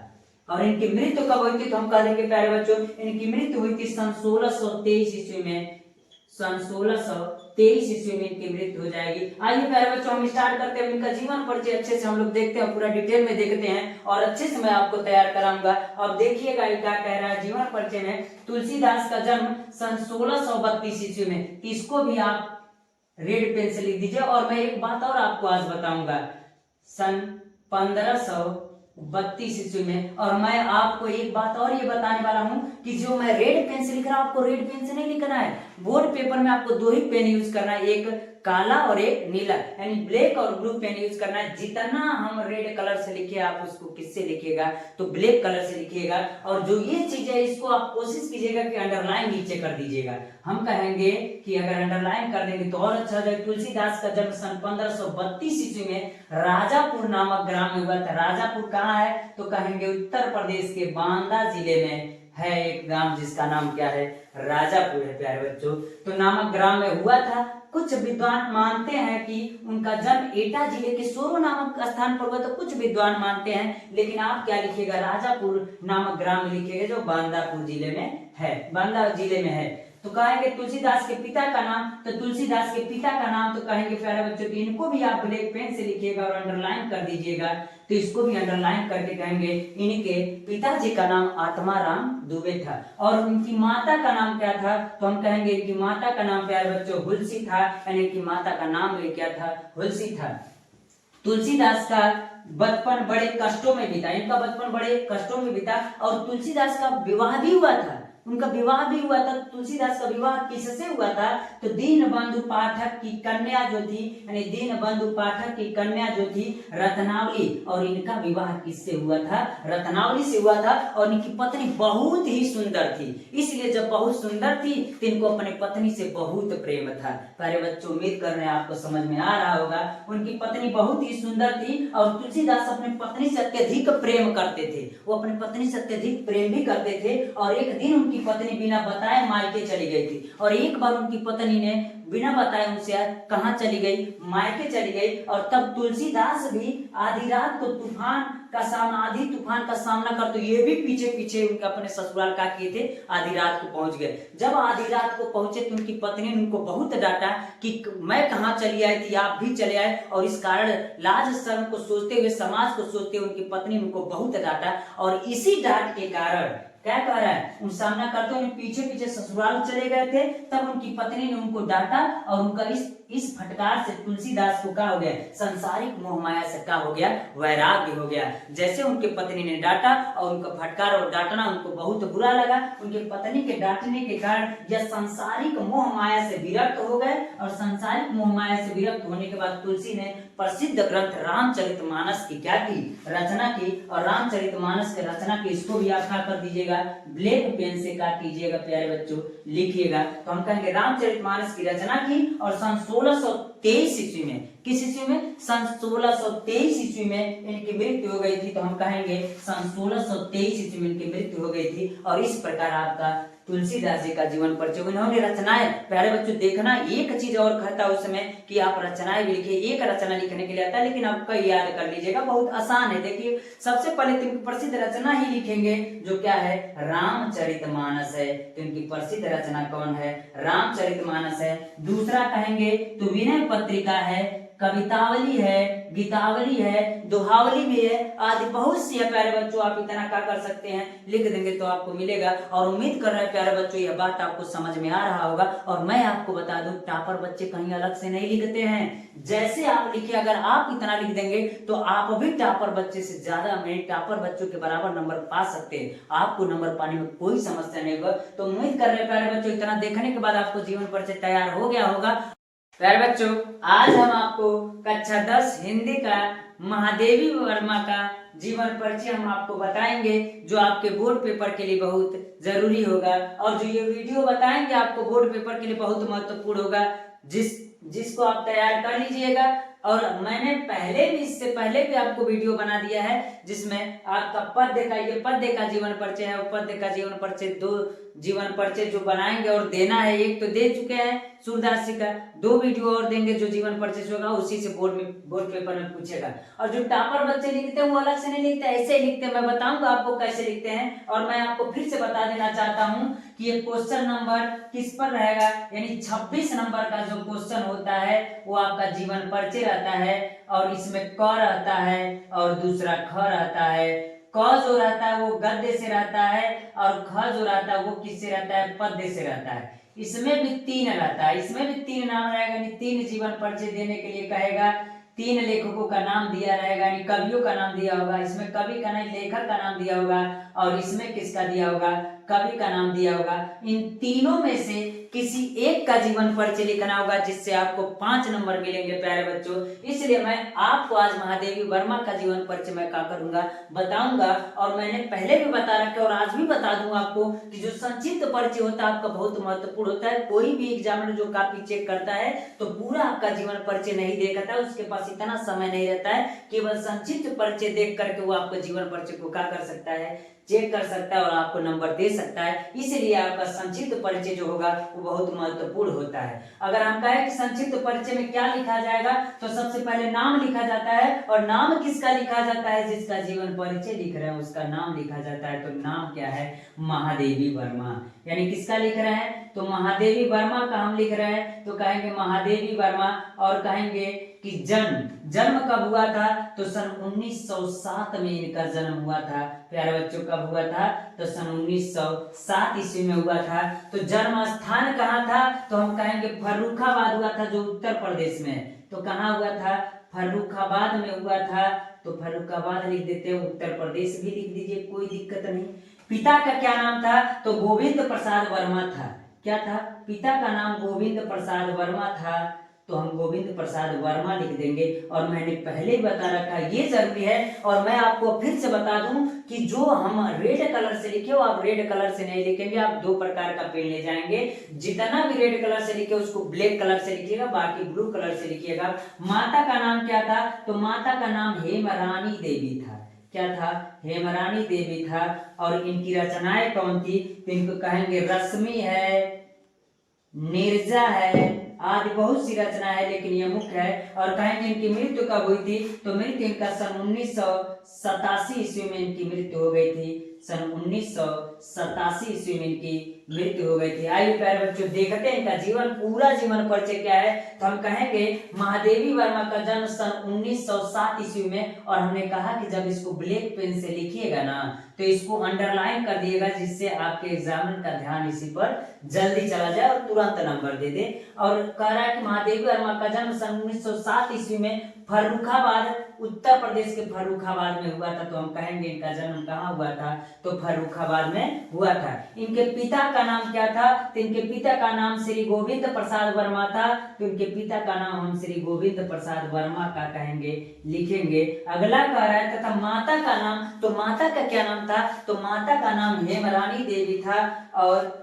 और इनकी मृत्यु कब हुई थी, तो हम कह देंगे प्यारे बच्चों इनकी मृत्यु हुई थी सन 1623 ईस्वी में। सन 1623 ईस्वी में इनकी मृत्यु हो जाएगी। आइए प्यारे बच्चों हम स्टार्ट करते हैं इनका जीवन परिचय, अच्छे से हम लोग देखते हैं, पूरा डिटेल में देखते हैं और अच्छे से मैं आपको तैयार कराऊंगा। और देखिएगा क्या कह रहा है जीवन परिचय में। तुलसीदास का जन्म सन 1632 ईस्वी में, इसको भी आप रेड पेन से लिख दीजिए। और मैं एक बात और आपको आज बताऊंगा, सन 1532 ईस्वी में। और मैं आपको एक बात और ये बताने वाला हूं कि जो मैं रेड पेन से लिख रहा हूं, आपको रेड पेन से नहीं लिखना है। बोर्ड पेपर में आपको दो ही पेन यूज करना है, एक काला और एक नीला, यानी ब्लैक और ब्लू पेन यूज करना है। जितना हम रेड कलर से लिखे आप उसको किससे लिखिएगा, तो ब्लैक कलर से लिखिएगा। और जो ये चीज है इसको आप कोशिश कीजिएगा कि अंडरलाइन नीचे कर दीजिएगा। हम कहेंगे कि अगर अंडरलाइन कर देंगे तो और अच्छा हो जाए। तुलसीदास का जन्म सन 1532 ईस्वी में राजापुर नामक ग्राम में हुआ था। राजापुर कहाँ है, तो कहेंगे उत्तर प्रदेश के बांदा जिले में है एक ग्राम जिसका नाम क्या है, राजापुर है प्यारे बच्चों। तो नामक ग्राम में हुआ था। कुछ विद्वान मानते हैं कि उनका जन्म एटा जिले के सोरो नामक स्थान पर हुआ, तो कुछ विद्वान मानते हैं, लेकिन आप क्या लिखिएगा, राजापुर नामक ग्राम लिखिएगा जो बांदापुर जिले में है, बांदा जिले में है। तो कहेंगे तुलसीदास के पिता का नाम, तो तुलसीदास के पिता का नाम तो कहेंगे प्यारे बच्चों कि इनको भी आप ब्लैक पेन से लिखिएगा और अंडरलाइन कर दीजिएगा। तो इसको भी अंडरलाइन करके कहेंगे इनके पिताजी का नाम आत्माराम दुबे था। और उनकी माता का नाम क्या था, तो हम कहेंगे कि माता का नाम प्यारे बच्चों हुलसी था, यानी कि माता का नाम क्या था, हुलसी था। तुलसीदास का बचपन बड़े कष्टों में बीता, इनका बचपन बड़े कष्टों में बीता। और तुलसीदास का विवाह भी हुआ था, उनका विवाह भी हुआ था। तुलसीदास का विवाह किससे हुआ था, तो दीनबंधु पाठक की कन्या जो थी, यानी दीनबंधु पाठक की कन्या जो थी रत्नावली, और इनका विवाह किससे हुआ था, रत्नावली से हुआ था। और इनकी पत्नी बहुत ही सुंदर थी, इसलिए जब बहुत सुंदर थी तो इनको अपने पत्नी से बहुत प्रेम था। प्यारे बच्चों उम्मीद कर रहे हैं आपको समझ में आ रहा होगा। उनकी पत्नी बहुत ही सुंदर थी और तुलसीदास अपने पत्नी से अत्यधिक प्रेम करते थे, वो अपनी पत्नी से अत्यधिक प्रेम भी करते थे। और एक दिन उनकी पत्नी बिना बताए मायके चली गई थी। और एक बार उनकी पत्नी ने बिना बताए उनसे कहां चली गई, मायके चली गई। और तब तुलसीदास भी आधी रात को आधी तूफान का सामना कर, तो ये भी पीछे पीछे उनके अपने ससुराल का किए थे, आधी रात को पहुंच गए। जब आधी रात को पहुंचे तो उनकी पत्नी ने उनको बहुत डांटा कि मैं कहाँ चली आई थी, आप भी चले आए। और इस कारण लाज शर्म को सोचते हुए, समाज को सोचते हुए उनकी पत्नी ने उनको बहुत डांटा। और इसी डांट के कारण क्या कह रहा है, उन सामना करते हुए पीछे पीछे ससुराल चले गए थे। तब उनकी पत्नी ने उनको डांटा और उनका इस फटकार से तुलसीदास को क्या हो गया, संसारिक मोह माया से क्या हो गया, वैराग्य हो गया। जैसे उनके पत्नी ने डांटा और उनका फटकार और डांटना उनको बहुत बुरा लगा, उनके पत्नी के डांटने के कारण यह संसारिक मोह माया से विरक्त हो गए। और संसारिक मोह माया से विरक्त होने के बाद तुलसी ने प्रसिद्ध ग्रंथ रामचरितमानस की क्या की, रचना की। और रामचरितमानस की रचना की इसको भी आप क्या कर दीजिएगा, ब्लैक पेन से क्या कीजिएगा प्यारे बच्चों, लिखिएगा। तो हम कहेंगे रामचरितमानस की रचना की और सन 1623 1623 ईस्वी में, किस ईस्वी में, सन 1623 ईस्वी में इनकी मृत्यु हो गई थी। तो हम कहेंगे सन 1623 ईस्वी में इनकी मृत्यु हो गई थी। और इस प्रकार आपका तुलसीदास जी का जीवन परिचय। उन्होंने रचनाएं, प्यारे बच्चों देखना, एक चीज और कहता है उसमें कि आप रचनाएं भी लिखिए। एक रचना लिखने के लिए आता है, लेकिन आपका याद कर लीजिएगा, बहुत आसान है। देखिए सबसे पहले तो इनकी प्रसिद्ध रचना ही लिखेंगे जो क्या है, रामचरितमानस है। तो इनकी प्रसिद्ध रचना कौन है, रामचरितमानस है। दूसरा कहेंगे तो विनय पत्रिका है, कवितावली है, गीतावली है, दोहावली भी है, आदि बहुत सी है। प्यारे बच्चों आप इतना क्या कर सकते हैं, लिख देंगे तो आपको मिलेगा। और उम्मीद कर रहे हैं प्यारे बच्चों यह बात आपको समझ में आ रहा होगा। और मैं आपको बता दूं, टॉपर बच्चे कहीं अलग से नहीं लिखते हैं। जैसे आप लिखिए, अगर आप इतना लिख देंगे तो आप भी टॉपर बच्चे से ज्यादा में टॉपर बच्चों के बराबर नंबर पा सकते हैं। आपको नंबर पाने में कोई समस्या नहीं होगा। तो उम्मीद कर रहे हैं प्यारे बच्चों इतना देखने के बाद आपको जीवन परिचय तैयार हो गया होगा। प्यारे बच्चों आज हम आपको कक्षा 10 हिंदी का महादेवी वर्मा का जीवन परिचय हम आपको बताएंगे, जो आपके बोर्ड पेपर के लिए बहुत जरूरी होगा। और जो ये वीडियो बताएंगे आपको बोर्ड पेपर के लिए बहुत महत्वपूर्ण होगा, जिसको आप तैयार कर लीजिएगा। और मैंने पहले भी, इससे पहले भी आपको वीडियो बना दिया है जिसमें आपका पद्य का, ये पद्य का जीवन परिचय है, और पद्य का जीवन परिचय, 2 जीवन परिचय जो बनाएंगे और देना है, एक तो दे चुके हैं सूरदास जी का, 2 वीडियो और देंगे जो जीवन परिचय होगा, उसी से बोर्ड पेपर में पूछेगा। और जो टॉपर बच्चे लिखते हैं वो अलग से नहीं लिखते, ऐसे ही लिखते हैं। मैं बताऊंगा आपको कैसे लिखते हैं। और मैं आपको फिर से बता देना चाहता हूं कि ये क्वेश्चन नंबर किस पर रहेगा, यानी 26 नंबर का जो क्वेश्चन होता है वो आपका जीवन परिचय रहता है। और इसमें क रहता है और दूसरा ख रहता है। क जो रहता है वो गद्य से रहता है, और ख जो रहता है वो किससे रहता है, पद्य से रहता है। इसमें भी 3 रहता है, इसमें भी 3 नाम रहेगा, यानी 3 जीवन परिचय देने के लिए कहेगा। 3 लेखकों का नाम दिया रहेगा, यानी कवियों का नाम दिया होगा। इसमें कवि का नहीं, लेखक का नाम दिया होगा। और इसमें किसका दिया होगा, कवि का नाम दिया होगा। इन तीनों में से किसी एक का जीवन परिचय लिखना होगा, जिससे आपको 5 नंबर मिलेंगे प्यारे बच्चों। इसलिए मैं आपको आज महादेवी वर्मा का जीवन परिचय मैं क्या करूंगा, बताऊंगा। और मैंने पहले भी बता रखा और आज भी बता दूंगा आपको कि जो संक्षिप्त परिचय होता है आपका बहुत महत्वपूर्ण होता है। कोई भी एग्जामिनर जो कॉपी चेक करता है तो पूरा आपका जीवन परिचय नहीं देखता है, उसके पास इतना समय नहीं रहता है। केवल संक्षिप्त परिचय देख करके वो आपको जीवन परिचय को क्या कर सकता है, चेक कर सकता है और आपको नंबर दे सकता है। इसलिए आपका संक्षिप्त परिचय जो होगा वो बहुत महत्वपूर्ण होता है। अगर हम कहें कि संक्षिप्त परिचय में क्या लिखा जाएगा, तो सबसे पहले नाम लिखा जाता है। और नाम किसका लिखा जाता है, जिसका जीवन परिचय लिख रहे हैं उसका नाम लिखा जाता है। तो नाम क्या है, महादेवी वर्मा। यानी किसका लिख रहे हैं, तो महादेवी वर्मा का हम लिख रहे हैं, तो कहेंगे महादेवी वर्मा। और कहेंगे कि जन्म कब हुआ था, तो सन 1907 में इनका जन्म हुआ था। प्यारे बच्चों कब हुआ था, तो सन 1907 ईस्वी में हुआ था। तो जन्म स्थान कहाँ था, तो हम कहेंगे फर्रुखाबाद हुआ था, जो उत्तर प्रदेश में। तो कहाँ हुआ था, फर्रुखाबाद में हुआ था। तो फर्रुखाबाद लिख देते हैं, उत्तर प्रदेश भी लिख दीजिए, कोई दिक्कत नहीं। पिता का क्या नाम था, तो गोविंद प्रसाद वर्मा था। क्या था, पिता का नाम गोविंद प्रसाद वर्मा था। तो हम गोविंद प्रसाद वर्मा लिख देंगे। और मैंने पहले ही बता रखा है, ये जरूरी है। और मैं आपको फिर से बता दूं कि जो हम रेड कलर से लिखे, वो आप रेड कलर से नहीं लिखेंगे, आप 2 प्रकार का पेन ले जाएंगे। जितना भी रेड कलर से लिखे उसको ब्लैक कलर से लिखिएगा, बाकी ब्लू कलर से लिखिएगा। माता का नाम क्या था, तो माता का नाम हेमरानी देवी था। क्या था, हेमरानी देवी था। और इनकी रचनाएं कौन थी, तो इनको कहेंगे रश्मि है, नीरजा है, आदि बहुत सी रचना है, लेकिन ये मुख्य है। और कहेंगे इनकी मृत्यु कब हुई थी, तो मृत्यु इनका सन 1987 ईस्वी में इनकी मृत्यु हो गई थी। सन 1987 ईस्वी में इनकी मृत्यु हो गई थी। आइए प्यारे बच्चों देखते हैं इनका जीवन, पूरा जीवन परिचय क्या है। तो हम कहेंगे महादेवी वर्मा का जन्म सन 1907 ईस्वी में। और हमने कहा कि जब इसको ब्लैक पेन से लिखिएगा ना, तो इसको अंडरलाइन कर दिएगा, जिससे आपके एग्जामिनर का ध्यान इसी पर जल्दी चला जाए और तुरंत नंबर दे दे। और कह रहा है कि महादेवी वर्मा का जन्म सन 1907 ईस्वी में फर्रुखाबाद, उत्तर प्रदेश के फर्रुखाबाद में हुआ था। तो हम कहेंगे इनका जन्म कहाँ हुआ था, तो फर्रुखाबाद में हुआ था। इनके पिता का नाम क्या था, तो इनके पिता का नाम श्री गोविंद प्रसाद वर्मा था। तो इनके पिता का नाम हम श्री गोविंद प्रसाद वर्मा का कहेंगे, लिखेंगे। अगला कह रहा है तथा माता का नाम, तो माता का क्या नाम था, तो माता का नाम हेमरानी देवी था। और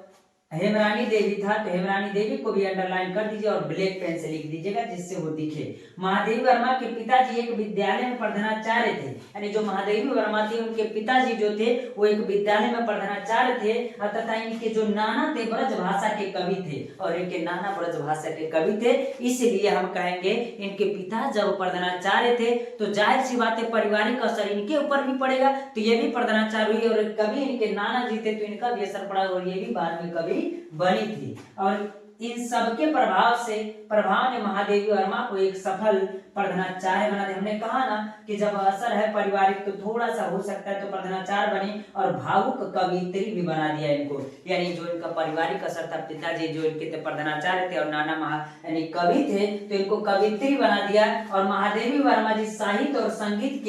हेमरानी देवी था तो हेमरानी देवी को भी अंडरलाइन कर दीजिए और ब्लैक पेन से लिख दीजिएगा जिससे वो दिखे। महादेवी वर्मा के पिताजी एक विद्यालय में प्रधानाचार्य थे, यानी जो महादेवी वर्मा थी उनके पिताजी जो थे वो एक विद्यालय में प्रधानाचार्य थे, तथा इनके जो नाना थे ब्रज भाषा के कवि थे और इनके नाना ब्रज भाषा के कवि थे, इसलिए हम कहेंगे इनके पिता जब प्रधानाचार्य थे तो जाहिर सी बात है पारिवारिक असर इनके ऊपर भी पड़ेगा, तो ये भी प्रधानाचार्य हुई और कभी इनके नाना जी थे तो इनका भी असर पड़ा और ये भी बाद में कभी बनी थी। और इन सबके प्रभाव ने महादेवी वर्मा को एक सफल प्रधानाचार्य बना दिया। हमने कहा ना कि जब असर है पारिवारिक तो थोड़ा सा हो सकता है, तो प्रधानाचार्य बनी और भावुक कवियत्री भी बना दिया इनको, यानी जो इनका पारिवारिक असर था, पिताजी जो इनके थे प्रधानाचार्य थे और नाना यानी कवि थे, तो इनको कवियत्री बना दिया। और महादेवी वर्मा जी साहित्य और संगीत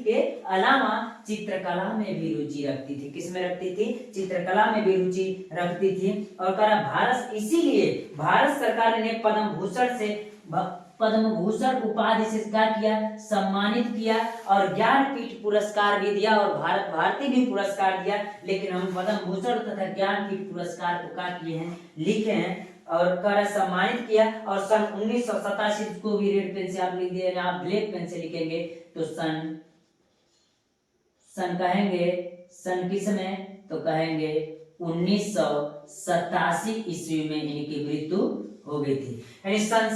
के अलावा चित्रकला में भी रुचि रखती थी। किसमें रखती थी? चित्रकला में भी रुचि रखती थी। और इसीलिए भारत सरकार ने पद्म भूषण उपाधि से क्या किया? सम्मानित किया और ज्ञानपीठ पुरस्कार भी दिया और भारत भारती भी पुरस्कार दिया। लेकिन हम पद्म भूषण तथा ज्ञानपीठ पुरस्कार को क्या किए हैं? लिखे हैं और सम्मानित किया। और सन 1987 को भी रेड पेन से आप लिख दिए, आप ब्लैक पेन से लिखेंगे तो सन कहेंगे, सन किस में? तो कहेंगे 1987 ईस्वी में इनकी मृत्यु हो गई थी, यानी सन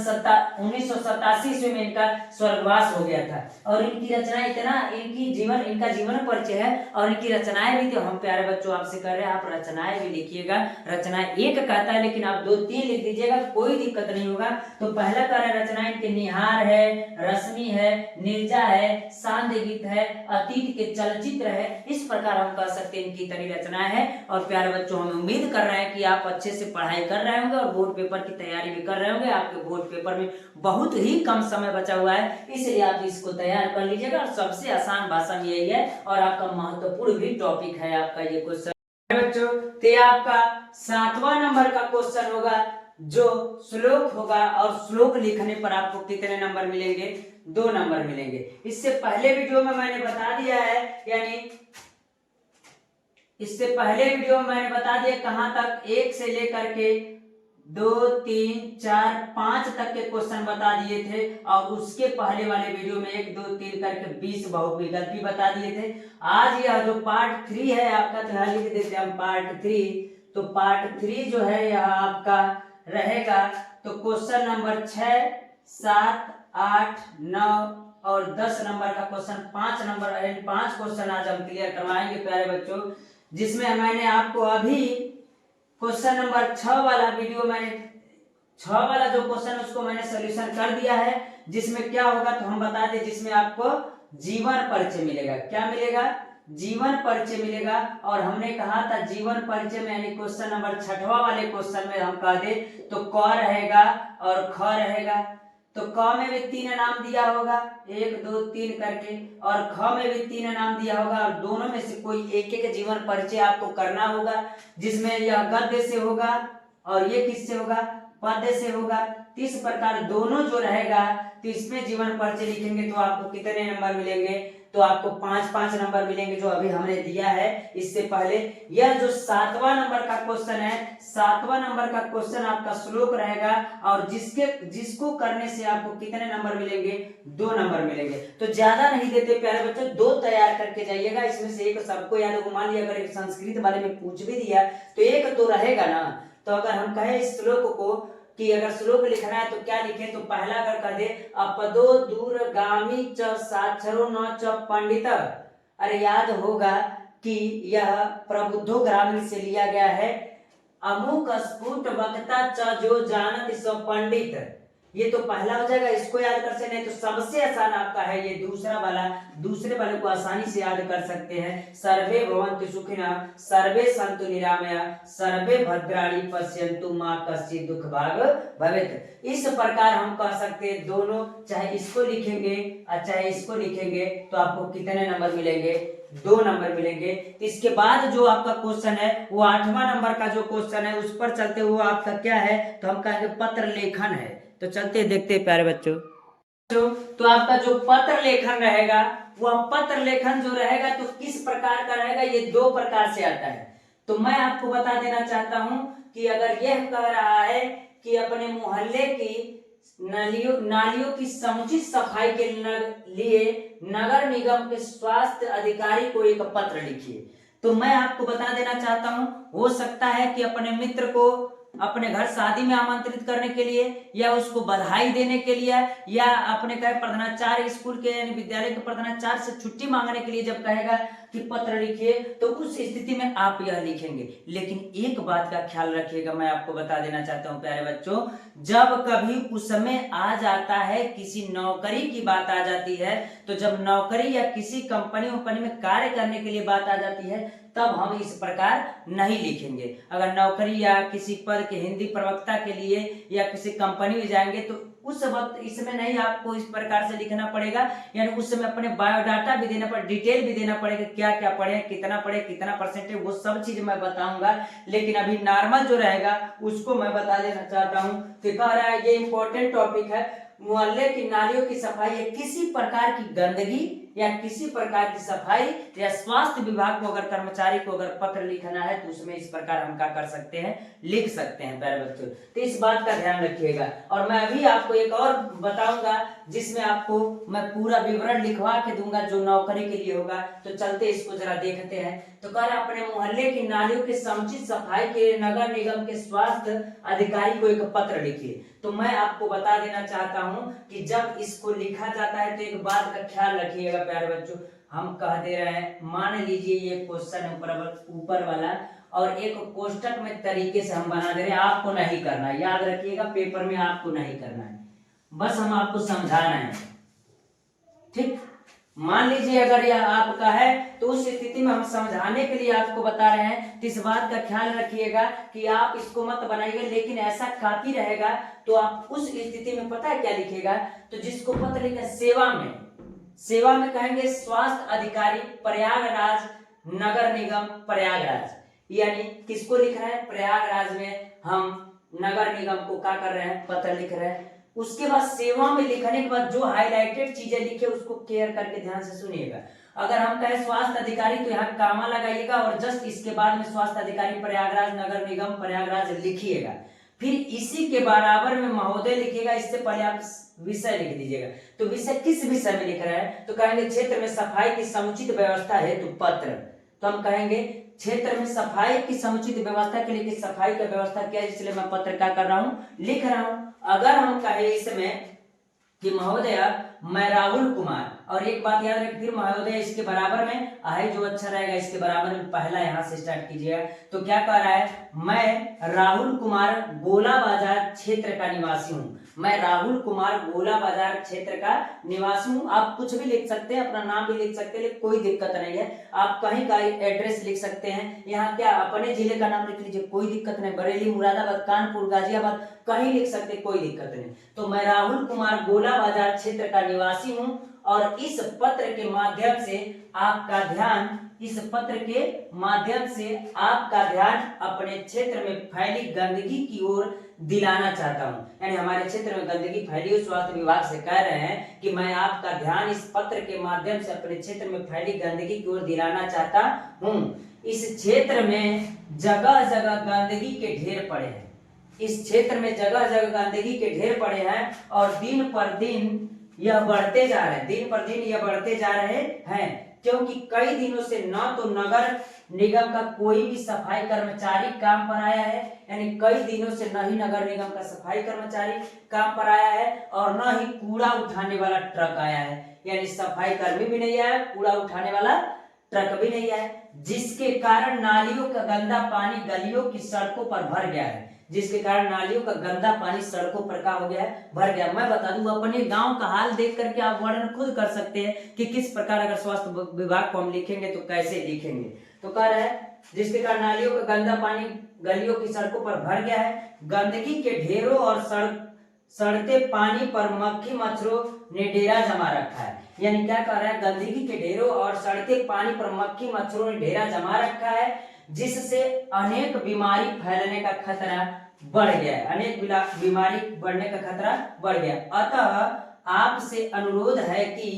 1987 ईस्वी में इनका स्वर्गवास हो गया था। और इनकी रचना इनका जीवन परिचय है और इनकी रचनाएं भी, तो हम प्यारे बच्चों आपसे कर रहे हैं, आप रचनाएं भी लिखिएगा। रचना एक कहता है लेकिन आप 2-3 लिख दीजिएगा, कोई दिक्कत नहीं होगा। तो पहला कह रहे हैं रचना इनके निहार है, रश्मि है, निर्जा है, सांध्य गीत है, अतीत के चलचित्र है। इस प्रकार हम कह सकते हैं इनकी इतनी रचनाएं है। और प्यारे बच्चों हम उम्मीद कर रहे हैं कि आप अच्छे से पढ़ाई कर रहे होंगे और बोर्ड पेपर की तैयारी भी कर रहे होंगे। आपके बोर्ड पेपर में बहुत ही कम समय बचा हुआ है, इसलिए आप इसको तैयार कर लीजिएगा। और सबसे आसान भाषा में यही है और आपका महत्वपूर्ण भी टॉपिक है आपका ये क्वेश्चन। बच्चों तो आपका 7वां नंबर का क्वेश्चन होगा जो श्लोक होगा, और श्लोक लिखने पर आपको कितने नंबर मिलेंगे? 2 नंबर मिलेंगे। इससे पहले वीडियो में मैंने बता दिया है, यानी इससे पहले वीडियो में मैंने बता दिया कहां तक, 1 से लेकर के 2, 3, 4, 5 तक के क्वेश्चन बता दिए थे। और उसके पहले वाले वीडियो में 1, 2, 3 करके 20 बहुविकल्प भी बता दिए थे। आज यह जो पार्ट 3 है आपका, तो यहाँ लिख देते हैं हम पार्ट 3। तो पार्ट 3 जो है यह आपका रहेगा, तो क्वेश्चन नंबर 6, 7, 8, 9 और 10 नंबर का क्वेश्चन, 5 क्वेश्चन आज हम क्लियर करवाएंगे प्यारे बच्चों। जिसमें मैंने आपको अभी क्वेश्चन नंबर 6 वाला वीडियो, मैंने 6 वाला जो क्वेश्चन उसको मैंने सोल्यूशन कर दिया है। जिसमें क्या होगा तो हम बता दें, जिसमें आपको जीवन परिचय मिलेगा। क्या मिलेगा? जीवन परिचय मिलेगा। और हमने कहा था जीवन परिचय में, यानी क्वेश्चन नंबर 6वां वाले क्वेश्चन में हम कह दे तो क रहेगा और ख रहेगा। तो क में भी 3 नाम दिया होगा, 1, 2, 3 करके, और ख में भी 3 नाम दिया होगा। और दोनों में से कोई एक जीवन परिचय आपको करना होगा, जिसमें यह गद्य से होगा और ये किससे होगा? पद्य से होगा। तो इस प्रकार दोनों जो रहेगा तो इसमें जीवन परिचय लिखेंगे तो आपको कितने नंबर मिलेंगे? तो आपको 5-5 नंबर मिलेंगे जो अभी हमने दिया है। इससे पहले यह जो 7वां नंबर का क्वेश्चन है, 7वां नंबर का क्वेश्चन आपका श्लोक रहेगा और जिसको करने से आपको कितने नंबर मिलेंगे? 2 नंबर मिलेंगे। तो ज्यादा नहीं देते प्यारे बच्चों, 2 तैयार करके जाइएगा। इसमें से एक सबको याद होगा। मान लिया अगर एक संस्कृत वाले में पूछ भी दिया तो एक तो रहेगा ना। तो अगर हम कहें इस श्लोक को कि अगर श्लोक लिखना है तो क्या लिखें, तो पहला अगर कह दे अपदो दूरगामी च साक्षरो न च पंडित। अरे याद होगा कि यह प्रबुद्धो ग्रामीण से लिया गया है। अमुक स्फुट वक्ता च जो जानत सो पंडित, ये तो पहला हो जाएगा, इसको याद कर सकते हैं। तो सबसे आसान आपका है ये दूसरे वाले को आसानी से याद कर सकते हैं। सर्वे भवन्तु सुखिनः, सर्वे सन्तु निरामया, सर्वे भद्राणि पश्यन्तु मा कश्चित् दुःख भाग् भवेत्। इस प्रकार हम कह सकते हैं दोनों, चाहे इसको लिखेंगे और चाहे इसको लिखेंगे तो आपको कितने नंबर मिलेंगे? 2 नंबर मिलेंगे। इसके बाद जो आपका क्वेश्चन है वो 8वां नंबर का जो क्वेश्चन है उस पर चलते हुए आपका क्या है, तो हम कहेंगे पत्र लेखन है। तो चलते देखते प्यारे बच्चों। तो आपका जो पत्र लेखन रहेगा, वह पत्र लेखन जो रहेगा तो किस प्रकार का रहेगा? ये 2 प्रकार से आता है। तो मैं आपको बता देना चाहता हूं कि अगर यह कह रहा है कि अपने मोहल्ले की नालियों की समुचित सफाई के लिए नगर निगम के स्वास्थ्य अधिकारी को एक पत्र लिखिए, तो मैं आपको बता देना चाहता हूं, हो सकता है कि अपने मित्र को अपने घर शादी में आमंत्रित करने के लिए, या उसको बधाई देने के लिए, या अपने कहे प्रधानाचार्य स्कूल के यानी विद्यालय के प्रधानाचार्य से छुट्टी मांगने के लिए जब कहेगा कि पत्र लिखिए, तो उस स्थिति में आप यह लिखेंगे। लेकिन एक बात का ख्याल रखिएगा, मैं आपको बता देना चाहता हूं प्यारे बच्चों, जब कभी उसमें आ जाता है, किसी नौकरी की बात आ जाती है, तो जब नौकरी या किसी कंपनी में कार्य करने के लिए बात आ जाती है, तब हम इस प्रकार नहीं लिखेंगे। अगर नौकरी या किसी पद के हिंदी प्रवक्ता के लिए या किसी कंपनी में जाएंगे, तो उस वक्त इसमें नहीं आपको इस प्रकार से लिखना पड़ेगा, यानी उस समय अपने बायोडाटा भी देना पड़ेगा, डिटेल भी देना पड़ेगा, क्या क्या पढ़े, कितना पढ़े, कितना परसेंटेज, वो सब चीज मैं बताऊंगा। लेकिन अभी नॉर्मल जो रहेगा उसको मैं बता देना चाहता हूँ कि कह रहा है, ये इंपॉर्टेंट टॉपिक है, मोहल्ले की नालियों की सफाई या किसी प्रकार की गंदगी या किसी प्रकार की सफाई या स्वास्थ्य विभाग को अगर कर्मचारी को अगर पत्र लिखना है, तो उसमें इस प्रकार हम क्या कर सकते हैं, लिख सकते हैं प्यारे बच्चों। तो इस बात का ध्यान रखिएगा। और मैं अभी आपको एक और बताऊंगा जिसमें आपको मैं पूरा विवरण लिखवा के दूंगा जो नौकरी के लिए होगा। तो चलते इसको जरा देखते हैं। तो कह रहा अपने मोहल्ले की नालियों की समुचित सफाई के नगर निगम के स्वास्थ्य अधिकारी को एक पत्र लिखिए। तो मैं आपको बता देना चाहता हूं कि जब इसको लिखा जाता है तो एक बात का ख्याल रखिएगा प्यारे बच्चों, हम कह दे रहे हैं, मान लीजिए ये क्वेश्चन ऊपर वाला और एक कोष्टक में तरीके से हम बना दे रहे हैं, आपको नहीं करना है, याद रखिएगा, पेपर में आपको नहीं करना है, बस हम आपको समझाना है, ठीक। मान लीजिए अगर यह आपका है, तो उस स्थिति में हम समझाने के लिए आपको बता रहे हैं। तो इस बात का ख्याल रखिएगा कि आप इसको मत बनाइएगा, लेकिन ऐसा काफी रहेगा तो आप उस स्थिति में पता है क्या लिखेगा, तो जिसको पत्र लिखा सेवा में कहेंगे स्वास्थ्य अधिकारी प्रयागराज नगर निगम प्रयागराज, यानी किसको लिख रहे हैं, प्रयागराज में हम नगर निगम को क्या कर रहे हैं, पत्र लिख रहे हैं। उसके बाद सेवा में लिखने के बाद जो हाईलाइटेड चीजें लिखे उसको केयर करके ध्यान से सुनिएगा। अगर हम कहें स्वास्थ्य अधिकारी, तो यहाँ कामा लगाइएगा और जस्ट इसके बाद में स्वास्थ्य अधिकारी प्रयागराज नगर निगम प्रयागराज लिखिएगा। फिर इसी के बराबर में महोदय लिखिएगा, इससे पहले आप विषय लिख दीजिएगा। तो विषय किस विषय में लिख रहे हैं, तो कहेंगे क्षेत्र में सफाई की समुचित व्यवस्था हेतु पत्र। तो हम कहेंगे क्षेत्र में सफाई की समुचित व्यवस्था के लिए, सफाई का व्यवस्था क्या है, इसलिए मैं पत्र क्या कर रहा हूँ, लिख रहा हूँ। अगर हम कहें इसमें कि महोदय मैं राहुल कुमार, और एक बात याद रखिए, फिर महोदय इसके बराबर में आहे जो अच्छा रहेगा, इसके बराबर में पहला यहां से स्टार्ट कीजिएगा। तो क्या कह रहा है, मैं राहुल कुमार गोला बाजार क्षेत्र का निवासी हूँ, मैं राहुल कुमार गोला बाजार क्षेत्र का निवासी हूँ। आप कुछ भी लिख सकते हैं, अपना नाम भी लिख सकते हैं, कोई दिक्कत नहीं है। आप कहीं का एड्रेस लिख सकते हैं, यहाँ क्या अपने जिले का नाम लिख लीजिए, कोई दिक्कत नहीं, बरेली, मुरादाबाद, कानपुर, गाजियाबाद, कहीं लिख सकते, कोई दिक्कत नहीं। तो मैं राहुल कुमार गोला बाजार क्षेत्र का निवासी हूँ, और इस पत्र के माध्यम से आपका ध्यान, इस पत्र के माध्यम से आपका ध्यान अपने क्षेत्र में फैली गंदगी की ओर दिलाना चाहता हूं। यानी हमारे क्षेत्र में गंदगी फैली हो, स्वास्थ्य विभाग से कह रहे हैं कि मैं आपका ध्यान इस पत्र के माध्यम से अपने क्षेत्र में फैली गंदगी की ओर दिलाना चाहता हूं। इस क्षेत्र में जगह जगह गंदगी के ढेर पड़े हैं, इस क्षेत्र में जगह जगह गंदगी के ढेर पड़े हैं, और दिन पर दिन यह बढ़ते जा रहे हैं, दिन पर दिन यह बढ़ते जा रहे हैं, क्योंकि कई दिनों से न तो नगर निगम का कोई भी सफाई कर्मचारी काम पर आया है, यानी कई दिनों से न ही नगर निगम का सफाई कर्मचारी काम पर आया है, और न ही कूड़ा उठाने वाला ट्रक आया है, यानी सफाई कर्मी भी नहीं आया, कूड़ा उठाने वाला ट्रक भी नहीं आया, जिसके कारण नालियों का गंदा पानी गलियों की सड़कों पर भर गया है, जिसके कारण नालियों का गंदा पानी सड़कों पर का हो गया है, भर गया। मैं बता दूं, अपने गांव का हाल देख करके आप वर्णन खुद कर सकते हैं कि किस प्रकार अगर स्वास्थ्य विभाग को हम लिखेंगे तो कैसे लिखेंगे। तो कह रहा है जिसके कारण नालियों का गंदा पानी गलियों की सड़कों पर भर गया है, गंदगी के ढेरों और सड़ते पानी पर मक्खी मच्छरों ने डेरा जमा रखा है। यानी क्या कह रहा है, गंदगी के ढेरों और सड़ते पानी पर मक्खी मच्छरों ने डेरा जमा रखा है, जिससे अनेक बीमारी फैलने का खतरा बढ़ गया है, अनेक बीमारी बढ़ने का खतरा बढ़ गया। अतः आपसे अनुरोध है कि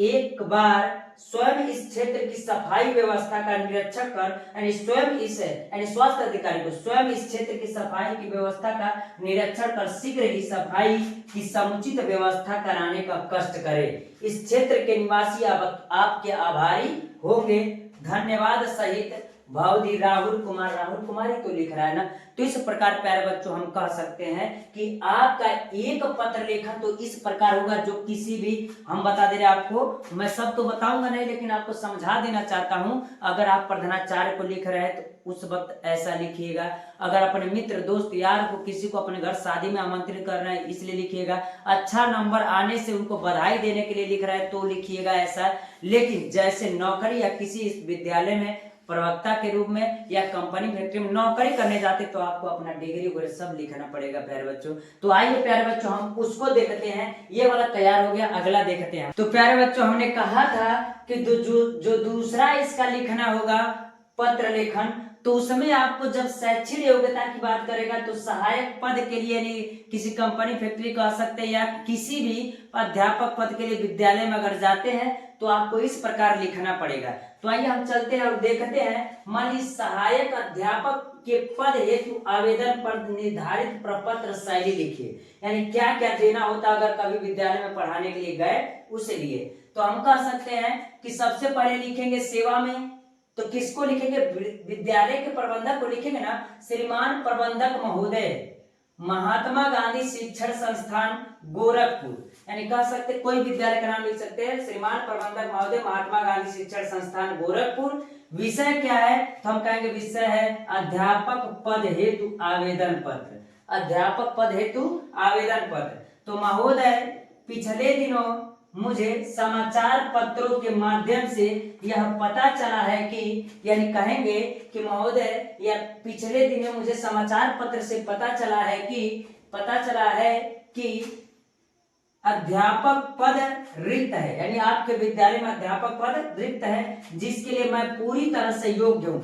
एक बार स्वयं इस क्षेत्र की सफाई व्यवस्था का निरीक्षण कर यानी स्वयं इस यानी स्वास्थ्य अधिकारी को स्वयं इस क्षेत्र की सफाई की व्यवस्था का निरीक्षण कर शीघ्र ही सफाई की समुचित व्यवस्था कराने का कष्ट करे। इस क्षेत्र के निवासी आपके आभारी होंगे। धन्यवाद सहित भावदी राहुल कुमार ही तो लिख रहा है ना। तो इस प्रकार प्यारे बच्चों हम कह सकते हैं कि आपका एक पत्र लेखन तो इस प्रकार होगा, जो किसी भी हम बता दे रहे आपको, मैं सब तो बताऊंगा नहीं लेकिन आपको समझा देना चाहता हूं। अगर आप प्रधानाचार्य को लिख रहे हैं तो उस वक्त ऐसा लिखिएगा। अगर अपने मित्र दोस्त यार को किसी को अपने घर शादी में आमंत्रित कर रहे हैं इसलिए लिखिएगा। अच्छा नंबर आने से उनको बधाई देने के लिए लिख रहे हैं तो लिखिएगा ऐसा। लेकिन जैसे नौकरी या किसी विद्यालय में प्रवक्ता के रूप में या कंपनी फैक्ट्री में नौकरी करने जाते तो आपको अपना डिग्री वगैरह सब लिखना पड़ेगा प्यारे बच्चों। तो आइए प्यारे बच्चों हम उसको देखते हैं। ये वाला तैयार हो गया, अगला देखते हैं। तो प्यारे बच्चों हमने कहा था कि जो दूसरा इसका लिखना होगा पत्र लेखन, तो उसमें आपको जब शैक्षिक योग्यता की बात करेगा तो सहायक पद के लिए यानी किसी कंपनी फैक्ट्री कह सकते हैं या किसी भी अध्यापक पद के लिए विद्यालय में अगर जाते हैं तो आपको इस प्रकार लिखना पड़ेगा। तो आइए हम चलते हैं और देखते हैं। मान लीजिए सहायक अध्यापक के पद हेतु आवेदन पर निर्धारित प्रपत्र शैली लिखिए, यानी क्या क्या देना होता अगर कभी विद्यालय में पढ़ाने के लिए गए उसे लिए। तो हम कह सकते हैं कि सबसे पहले लिखेंगे सेवा में, तो किसको लिखेंगे? विद्यालय के प्रबंधक को लिखेंगे ना, श्रीमान प्रबंधक महोदय महात्मा गांधी शिक्षण संस्थान गोरखपुर, यानी कह सकते कोई विद्यालय का नाम लिख सकते हैं, श्रीमान प्रबंधक महोदय महात्मा गांधी शिक्षण संस्थान गोरखपुर। विषय क्या है? तो हम कहेंगे विषय है अध्यापक पद हेतु आवेदन पत्र, अध्यापक पद हेतु आवेदन पत्र। तो महोदय पिछले दिनों मुझे समाचार पत्रों के माध्यम से यह पता चला है कि, यानी कहेंगे कि महोदय या पिछले दिनों मुझे समाचार पत्र से पता चला है कि अध्यापक पद रिक्त है, यानी आपके विद्यालय में अध्यापक पद रिक्त है, जिसके लिए मैं पूरी तरह से योग्य हूँ,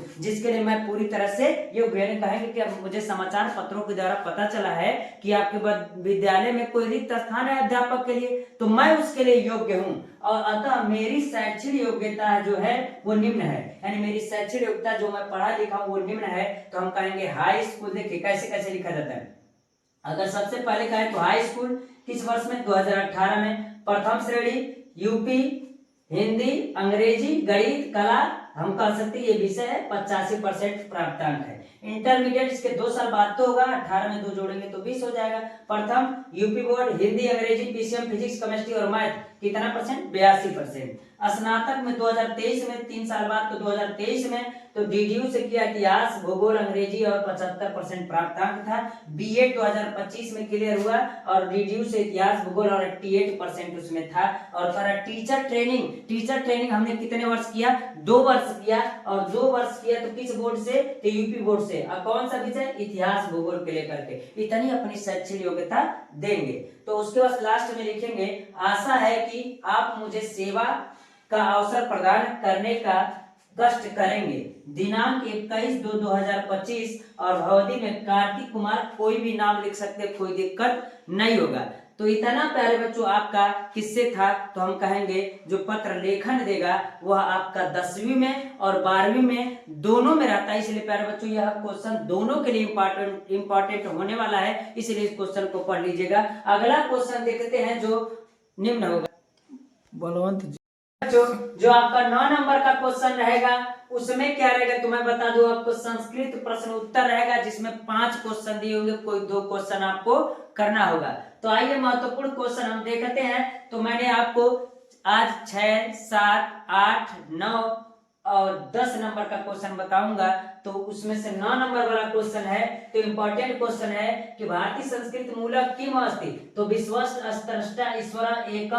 यानी कहेंगे कि मुझे समाचार पत्रों के द्वारा पता चला है कि आपके विद्यालय में कोई रिक्त स्थान है अध्यापक के लिए, तो मैं उसके लिए योग्य हूँ और अतः मेरी शैक्षिक योग्यता जो है वो निम्न है, यानी मेरी शैक्षिक योग्यता जो मैं पढ़ा लिखा हूँ वो निम्न है। तो हम कहेंगे हाई स्कूल। देखिए कैसे कैसे लिखा जाता है। अगर सबसे पहले कहें तो हाई स्कूल किस वर्ष में? 2018 में। प्रथम श्रेणी यूपी, हिंदी, अंग्रेजी, गणित, कला, हम कह सकते हैं ये विषय है 85% प्राप्तांक है। इंटरमीडिएट इसके 2 साल बाद तो होगा, 18 में 2 जोड़ेंगे तो 20 हो जाएगा। प्रथम यूपी बोर्ड हिंदी, अंग्रेजी, पीसीएम, फिजिक्स, केमिस्ट्री और मैथ कितना परसेंट? 82%। स्नातक में 2023 में 3 साल बाद तो 2023 में तो डीडीयू से किया इतिहास, भूगोल, अंग्रेजी और 75% प्राप्तांक था। बीएड 2025 में क्लियर हुआ और डीडीयू से इतिहास, भूगोल और 88% उसमें था। और टीचर ट्रेनिंग हमने कितने वर्ष किया? 2 वर्ष किया, और 2 वर्ष किया तो किस बोर्ड से? तो यूपी बोर्ड से। और कौन सा विषय? इतिहास, भूगोल के लेकर के। इतनी अपनी शैक्षिक योग्यता देंगे। तो उसके बाद लास्ट में लिखेंगे आशा है कि आप मुझे सेवा का अवसर प्रदान करने का कष्ट करेंगे। दिनांक 21/2/2025 और अवधि में कार्तिक कुमार, कोई भी नाम लिख सकते, कोई दिक्कत नहीं होगा। तो इतना प्यारे बच्चों आपका किससे था? तो हम कहेंगे जो पत्र लेखन देगा वह आपका 10वीं में और 12वीं में दोनों में रहता है, इसलिए प्यारे बच्चों यह क्वेश्चन दोनों के लिए इंपॉर्टेंट होने वाला है, इसलिए इस क्वेश्चन को पढ़ लीजिएगा। अगला क्वेश्चन देखते हैं जो निम्न होगा। बलवंत जो आपका 9 नंबर का क्वेश्चन रहेगा उसमें क्या रहेगा तो मैं बता दूं आपको, संस्कृत प्रश्न उत्तर रहेगा जिसमें 5 क्वेश्चन दिए होंगे, कोई 2 क्वेश्चन आपको करना होगा। तो आइए महत्वपूर्ण क्वेश्चन हम देखते हैं। तो मैंने आपको आज 6, 7, 8, 9 और 10 नंबर का क्वेश्चन बताऊंगा। तो उसमें से 9 नंबर वाला क्वेश्चन है तो इंपॉर्टेंट क्वेश्चन है कि भारतीय संस्कृत मूलक किम अस्ति? तो विश्वस्त अस्त्रष्टा ईश्वर एक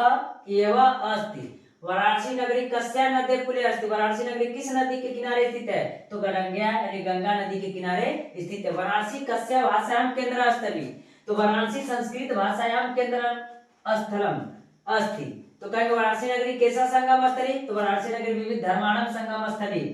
एव अस्ति। वाराणसी नगरी कस्या नदी कुले अस्ति? वाराणसी नगरी किस नदी के किनारे स्थित है? तो गंगा यानी गंगा नदी के किनारे स्थित है। वाराणसी कस्या भाषायां केंद्र स्थली? तो वाराणसी संस्कृत भाषायां केंद्र स्थलम अस्ति। तो कहेंगे वाराणसी नगरी कैसा संगम स्थली? तो वाराणसी नगरी विविध धर्माणम संगम स्थली।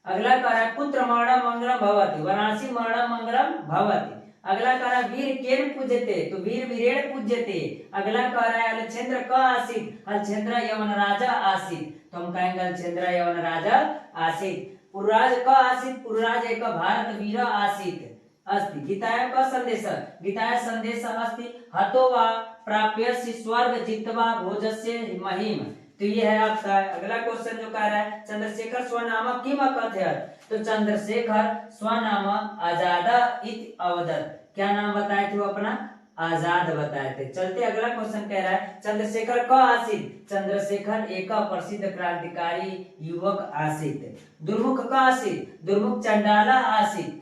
अगला कार्य कुत्र मरणम मंगलम भवति? वाराणसी मरणम मंगलम भवति। अगला कार्य वीर केन पूज्यते? तो वीर वीरेण पूज्यते। अगला कार्य हलचंद्र क आसीत? हलचंद्र यवन राजा आसीत। तो हम कहेंगे अलचेंद्र यवन राजा आसीत। पुरराज क आसीत, पुरराज एक भारत वीर आसीत अस्ति। गीताय क संदेश, गीताय संदेश अस्ति हतो वा प्राप्यसि स्वर्ग जित्वा भोजस्य महिम। तो ये है आपका अगला क्वेश्चन जो कह रहा है चंद्रशेखर स्वनाम किम अकथयत। तो चंद्रशेखर स्वनाम आजाद इति अवदत। क्या नाम बताए थे वो अपना? आजाद बताए थे। चलते अगला क्वेश्चन कह रहा है चंद्रशेखर क आसीत। चंद्रशेखर एक प्रसिद्ध क्रांतिकारी युवक आसीत। दुर्मुख क आसीत। दुर्मुख चंडाला आसीत।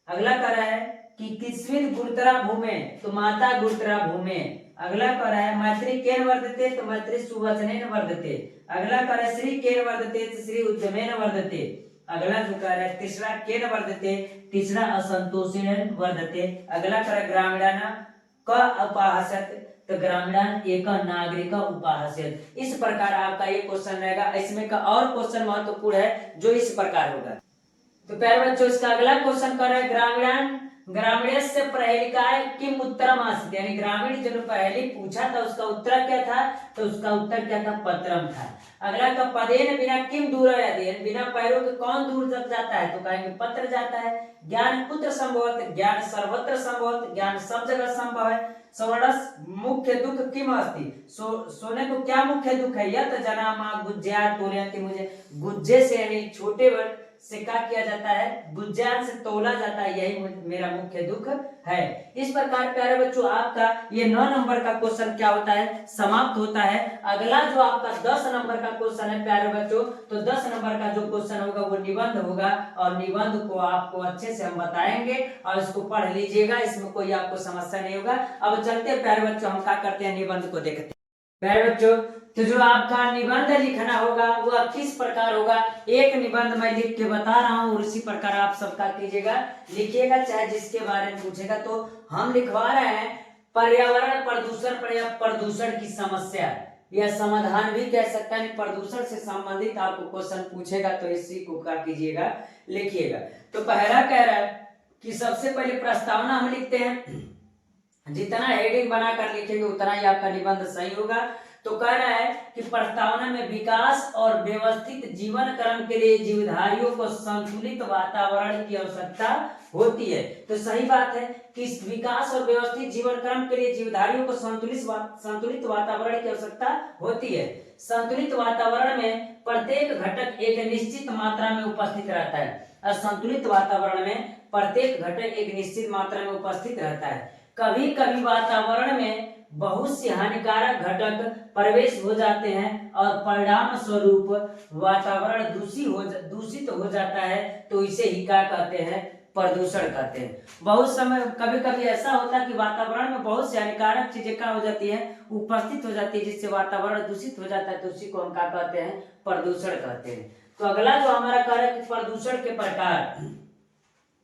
अगला कह रहा है कि किस्विद गुरुतरा भूमे। तो माता गुरुतरा भूमे। अगला कह रहा है मैत्री केन वर्धते। तो मैत्री सुवचनेन वर्धते। अगला कह रहा है श्री केन वर्धते। तो श्री उद्यमेन वर्धते। अगला जो कह रहा है तीसरा केन वर्धते। तीसरा असंतोषेन वर्धते। अगला कह रहा है ग्रामीणान क उपाहसत। तो ग्रामीणान एक नागरिक उपाहसत। इस प्रकार आपका ये क्वेश्चन रहेगा। इसमें का और क्वेश्चन महत्वपूर्ण है जो इस प्रकार होगा। तो प्यारे बच्चों इसका अगला क्वेश्चन कर रहे हैं ग्रामीण ग्रामीणस्य प्रहेलिकाय किम उत्तरम आसीत। यानी ग्रामीण जो पहले पूछा था उसका उत्तर क्या था? तो उसका उत्तर क्या था? पत्रम था। अगला का पदेन बिना किम दूर यदि, बिना पैरों के कौन दूर तक जाता है? तो कहेंगे पत्र जाता है। ज्ञान कुत्र संभवत, ज्ञान सर्वत्र संभवत, ज्ञान सब जगह संभव है। सवर्णस मुख्य दुख किम अस्ति। सोने को क्या मुख्य दुख है? यत जना मां गुज्जया तोलयन्ति। मुझे गुज्जे से यानी छोटे से क्या किया जाता है? गुज्जान से तोला जाता है, यही मेरा मुख्य दुख है। इस प्रकार प्यारे बच्चों आपका ये 9 नंबर का क्वेश्चन क्या होता है? समाप्त होता है। अगला जो आपका 10 नंबर का क्वेश्चन है प्यारे बच्चों, तो 10 नंबर का जो क्वेश्चन होगा वो निबंध होगा और निबंध को आपको अच्छे से हम बताएंगे और इसको पढ़ लीजिएगा, इसमें कोई आपको समस्या नहीं होगा। अब चलते हैं प्यारे बच्चों, हम क्या करते हैं निबंध को देखते हैं। प्यारे बच्चों तो जो आपका निबंध लिखना होगा वो किस प्रकार होगा? एक निबंध मैं लिख के बता रहा हूँ और उसी प्रकार आप सबका कीजिएगा, लिखिएगा, चाहे जिसके बारे में पूछेगा। तो हम लिखवा रहे हैं पर्यावरण प्रदूषण प्रदूषण की समस्या या समाधान भी कह सकता है। प्रदूषण से संबंधित आपको क्वेश्चन पूछेगा तो इसी को क्या कीजिएगा, लिखिएगा। तो पहला कह रहा है कि सबसे पहले प्रस्तावना हम लिखते हैं। जितना हेडिंग बनाकर लिखेंगे उतना ही आपका निबंध सही होगा। तो कह रहा है कि प्रस्तावना में विकास और व्यवस्थित जीवन क्रम के लिए जीवधारियों को संतुलित वातावरण की आवश्यकता होती है। तो सही बात है कि विकास और व्यवस्थित जीवन क्रम के लिए जीवधारियों को संतुलित वातावरण की आवश्यकता होती है। संतुलित वातावरण में प्रत्येक घटक एक निश्चित मात्रा में उपस्थित रहता है। असंतुलित वातावरण में प्रत्येक घटक एक निश्चित मात्रा में उपस्थित रहता है। कभी कभी वातावरण में बहुत से हानिकारक घटक प्रवेश हो जाते हैं और परिणाम स्वरूप वातावरण दूषित हो जाता है। तो इसे ही क्या कहते हैं? प्रदूषण कहते हैं। बहुत समय कभी कभी ऐसा होता है कि वातावरण में बहुत सी हानिकारक चीजें क्या हो जाती है? उपस्थित हो जाती है, जिससे वातावरण दूषित हो जाता है। तो उसी को हम क्या कहते हैं? प्रदूषण कहते हैं। तो अगला जो हमारा कार्य है प्रदूषण के प्रकार।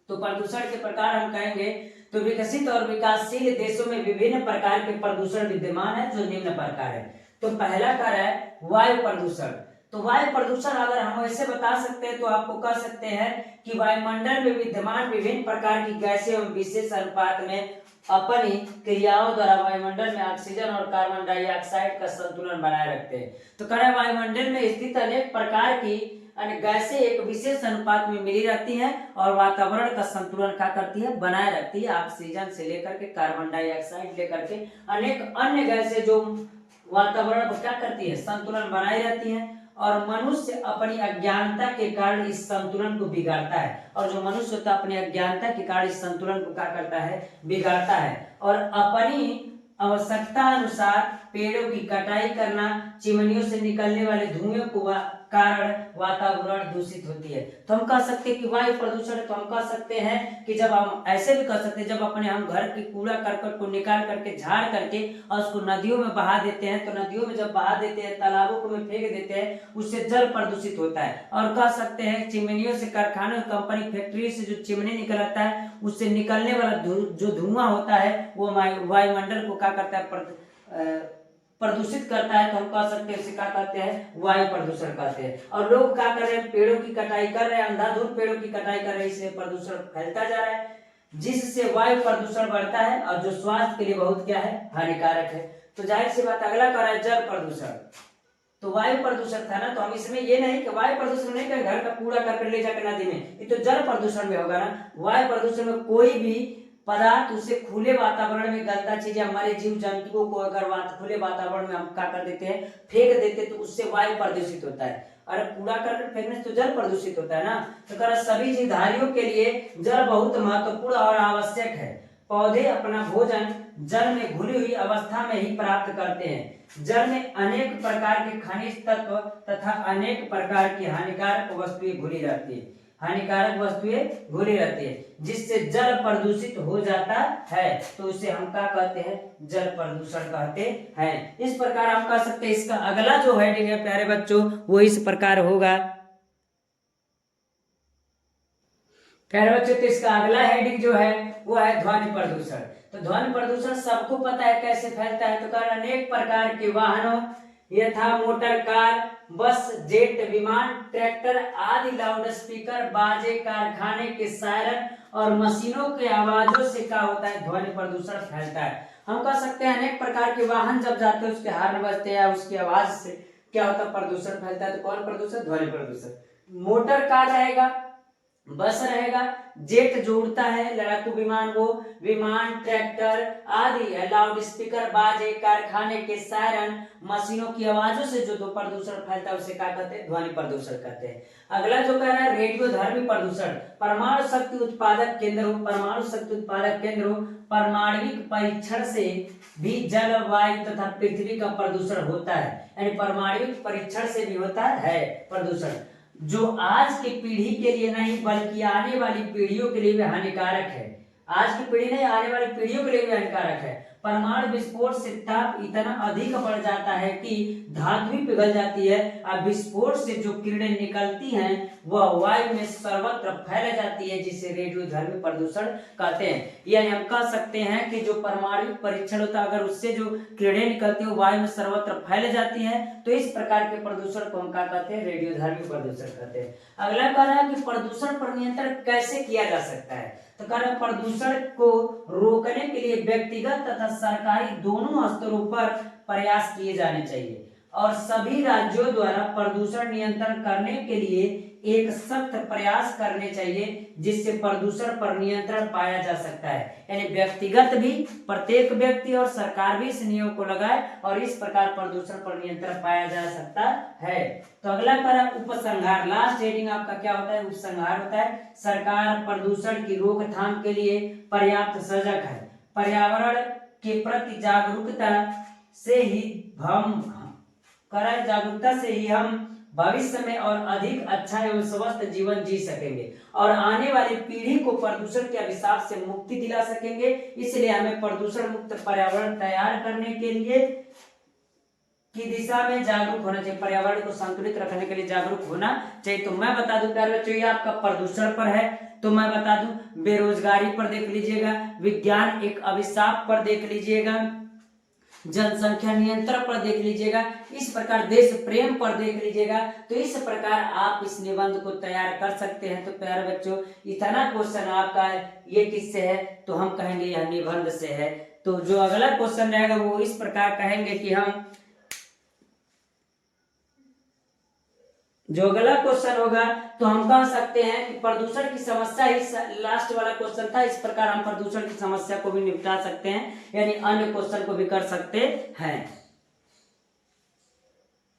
तो प्रदूषण के प्रकार हम कहेंगे तो विकसित और विकासशील देशों में विभिन्न प्रकार के प्रदूषण विद्यमान है जो निम्न प्रकार है। तो पहला कार्य है वायु प्रदूषण। तो वायु प्रदूषण अगर हम ऐसे बता सकते हैं तो आपको कह सकते हैं कि वायुमंडल में विद्यमान विभिन्न प्रकार की गैसें एवं विशेष अनुपात में अपनी क्रियाओं द्वारा वायुमंडल में ऑक्सीजन और कार्बन डाइऑक्साइड का संतुलन बनाए रखते हैं। तो कह रहे वायुमंडल में स्थित अनेक प्रकार की गैसें एक विशेष अनुपात में मिली रहती हैं और वातावरण का संतुलन क्या करती है? बनाए रखती है। ऑक्सीजन से लेकर के कार्बन डाइऑक्साइड लेकर के अनेक अन्य गैसें जो वातावरण को क्या करती है? संतुलन बनाए रहती हैं। और मनुष्य अपनी अज्ञानता के कारण इस संतुलन को बिगाड़ता है। और जो मनुष्य होता है अपनी अज्ञानता के कारण इस संतुलन को क्या करता है? बिगाड़ता है। और अपनी आवश्यकता अनुसार पेड़ों की कटाई करना, चिमनियों से निकलने वाले धुएं को कारण वातावरण दूषित होती है। तो हम कह सकते हैं कि वायु प्रदूषण। तो हम कह सकते हैं कि जब हम ऐसे भी कह सकते हैं जब अपने हम घर के कूड़ा करकट को निकाल करके झाड़ करके और उसको नदियों में बहा देते हैं। तो नदियों में जब बहा देते हैं, तालाबों को में फेंक देते हैं, उससे जल प्रदूषित होता है। और कह सकते हैं चिमनियों से, कारखानों, कंपनी, फैक्ट्री से जो चिमनी निकल आता है उससे निकलने वाला जो धुआं होता है वो वायुमंडल को क्या करता है? प्रदूषित करता है। तो हम कह सकते हैं इसे क्या कहते हैं? वायु प्रदूषण कहते हैं। और लोग क्या कर रहे हैं? पेड़ों की कटाई कर रहे हैं, अंधाधुंध पेड़ों की कटाई कर रहे हैं, इसलिए प्रदूषण फैलता जा रहा है, जिससे वायु प्रदूषण बढ़ता है और जो स्वास्थ्य के लिए बहुत क्या है? हानिकारक है। तो जाहिर सी बात अगला कर रहा है जल प्रदूषण। तो वायु प्रदूषण था ना, तो हम इसमें ये नहीं कि वायु प्रदूषण नहीं करें घर का कूड़ा करके ले जाकर नदी में, ये तो जल प्रदूषण में होगा ना। वायु प्रदूषण में कोई भी पदार्थ उसे खुले वातावरण में गंदा चीजें हमारे जीव जंतुओं को अगर खुले वातावरण में हम क्या कर देते हैं, फेंक देते, तो उससे वायु प्रदूषित होता है। अरे कूड़ा करकट फेंकने से तो जल प्रदूषित होता है ना। तो कह सभी जीवधारियों के लिए जल बहुत महत्वपूर्ण और आवश्यक है। पौधे अपना भोजन जल में घुली हुई अवस्था में ही प्राप्त करते हैं। जल में अनेक प्रकार के खनिज तत्व तथा अनेक प्रकार की हानिकारक वस्तुएं घुली रहती है, जिससे जल प्रदूषित हो जाता है। तो उसे हम क्या कहते हैं, जल प्रदूषण कहते हैं। इस प्रकार हम कह सकते हैं। इसका अगला जो हेडिंग है प्यारे बच्चों वो इस प्रकार होगा। प्यारे बच्चों तो इसका अगला हेडिंग जो है वो है ध्वनि प्रदूषण। तो ध्वनि प्रदूषण सबको पता है कैसे फैलता है। तो कारण अनेक प्रकार के वाहनों यथा मोटर कार, बस, जेट विमान, ट्रैक्टर आदि लाउड स्पीकर, बाजे, कारखाने के सायरन और मशीनों के आवाजों से क्या होता है, ध्वनि प्रदूषण फैलता है। हम कह सकते हैं अनेक प्रकार के वाहन जब जाते हैं उसके हॉर्न बजते हैं, उसकी आवाज से क्या होता है, प्रदूषण फैलता है। तो कौन प्रदूषण, ध्वनि प्रदूषण। मोटर कार रहेगा, बस रहेगा, जेट जो उड़ता है, लड़ाकू विमान वो, विमान, ट्रैक्टर आदि है, लाउड स्पीकर, बाजे, कारखाने के सायरन, मशीनों की आवाजों से जो प्रदूषण फैलता है उसे क्या कहते हैं, ध्वनि प्रदूषण कहते हैं। अगला जो कह रहा है रेडियोधर्मी प्रदूषण। परमाणु शक्ति उत्पादक केंद्र हो, परमाणविक परीक्षण से भी जल, वायु तथा पृथ्वी का प्रदूषण होता है। यानी परमाणविक परीक्षण से भी होता है प्रदूषण, जो आज की पीढ़ी के लिए नहीं बल्कि आने वाली पीढ़ियों के लिए भी हानिकारक है। आज की पीढ़ी नहीं, आने वाली पीढ़ियों के लिए भी हानिकारक है। परमाणु विस्फोट से ताप इतना अधिक बढ़ जाता है कि धातु भी पिघल जाती है। अब विस्फोट से जो किरणें निकलती हैं वह वायु में सर्वत्र फैल जाती है, जिसे रेडियोधर्मी प्रदूषण कहते हैं। यानी हम कह सकते हैं कि जो परमाणु परीक्षण होता है, अगर उससे जो किरणें निकलती है वायु में सर्वत्र फैल जाती हैं, तो इस प्रकार के प्रदूषण को हम क्या कहते हैं, रेडियोधर्मी प्रदूषण कहते हैं। अगला कह रहा है कि प्रदूषण पर नियंत्रण कैसे किया जा सकता है। तो कारण प्रदूषण को रोकने के लिए व्यक्तिगत तथा सरकारी दोनों स्तरों पर प्रयास किए जाने चाहिए और सभी राज्यों द्वारा प्रदूषण नियंत्रण करने के लिए एक सख्त प्रयास करने चाहिए, जिससे प्रदूषण पर नियंत्रण पाया जा सकता है। यानी व्यक्तिगत भी, प्रत्येक व्यक्ति और सरकार भी इस नियम को लगाए और इस प्रकार प्रदूषण पर नियंत्रण पाया जा सकता है। तो अगला करा उपसंहार। लास्ट हेडिंग आपका क्या होता है, उपसंहार होता है। सरकार प्रदूषण की रोकथाम के लिए पर्याप्त सजग है। पर्यावरण के प्रति जागरूकता से ही हम भविष्य में और अधिक अच्छा एवं स्वस्थ जीवन जी सकेंगे और आने वाली पीढ़ी को प्रदूषण के अभिशाप से मुक्ति दिला सकेंगे। इसलिए हमें प्रदूषण मुक्त पर्यावरण तैयार करने के लिए की दिशा में जागरूक होना चाहिए। पर्यावरण को संतुलित रखने के लिए जागरूक होना चाहिए। तो मैं बता दूं प्यारे बच्चों, ये आपका प्रदूषण पर है। तो मैं बता दूं बेरोजगारी पर देख लीजिएगा, विज्ञान एक अभिशाप पर देख लीजिएगा, जनसंख्या नियंत्रण पर देख लीजिएगा, इस प्रकार देश प्रेम पर देख लीजिएगा। तो इस प्रकार आप इस निबंध को तैयार कर सकते हैं। तो प्यारे बच्चों इतना क्वेश्चन आपका है, ये किससे है, तो हम कहेंगे यह निबंध से है। तो जो अगला क्वेश्चन रहेगा वो इस प्रकार कहेंगे कि हम, जो अगला क्वेश्चन होगा तो हम कह सकते हैं कि प्रदूषण की समस्या ही लास्ट वाला क्वेश्चन था, इस प्रकार हम प्रदूषण की समस्या को भी निपटा सकते हैं, यानी अन्य क्वेश्चन को भी कर सकते हैं।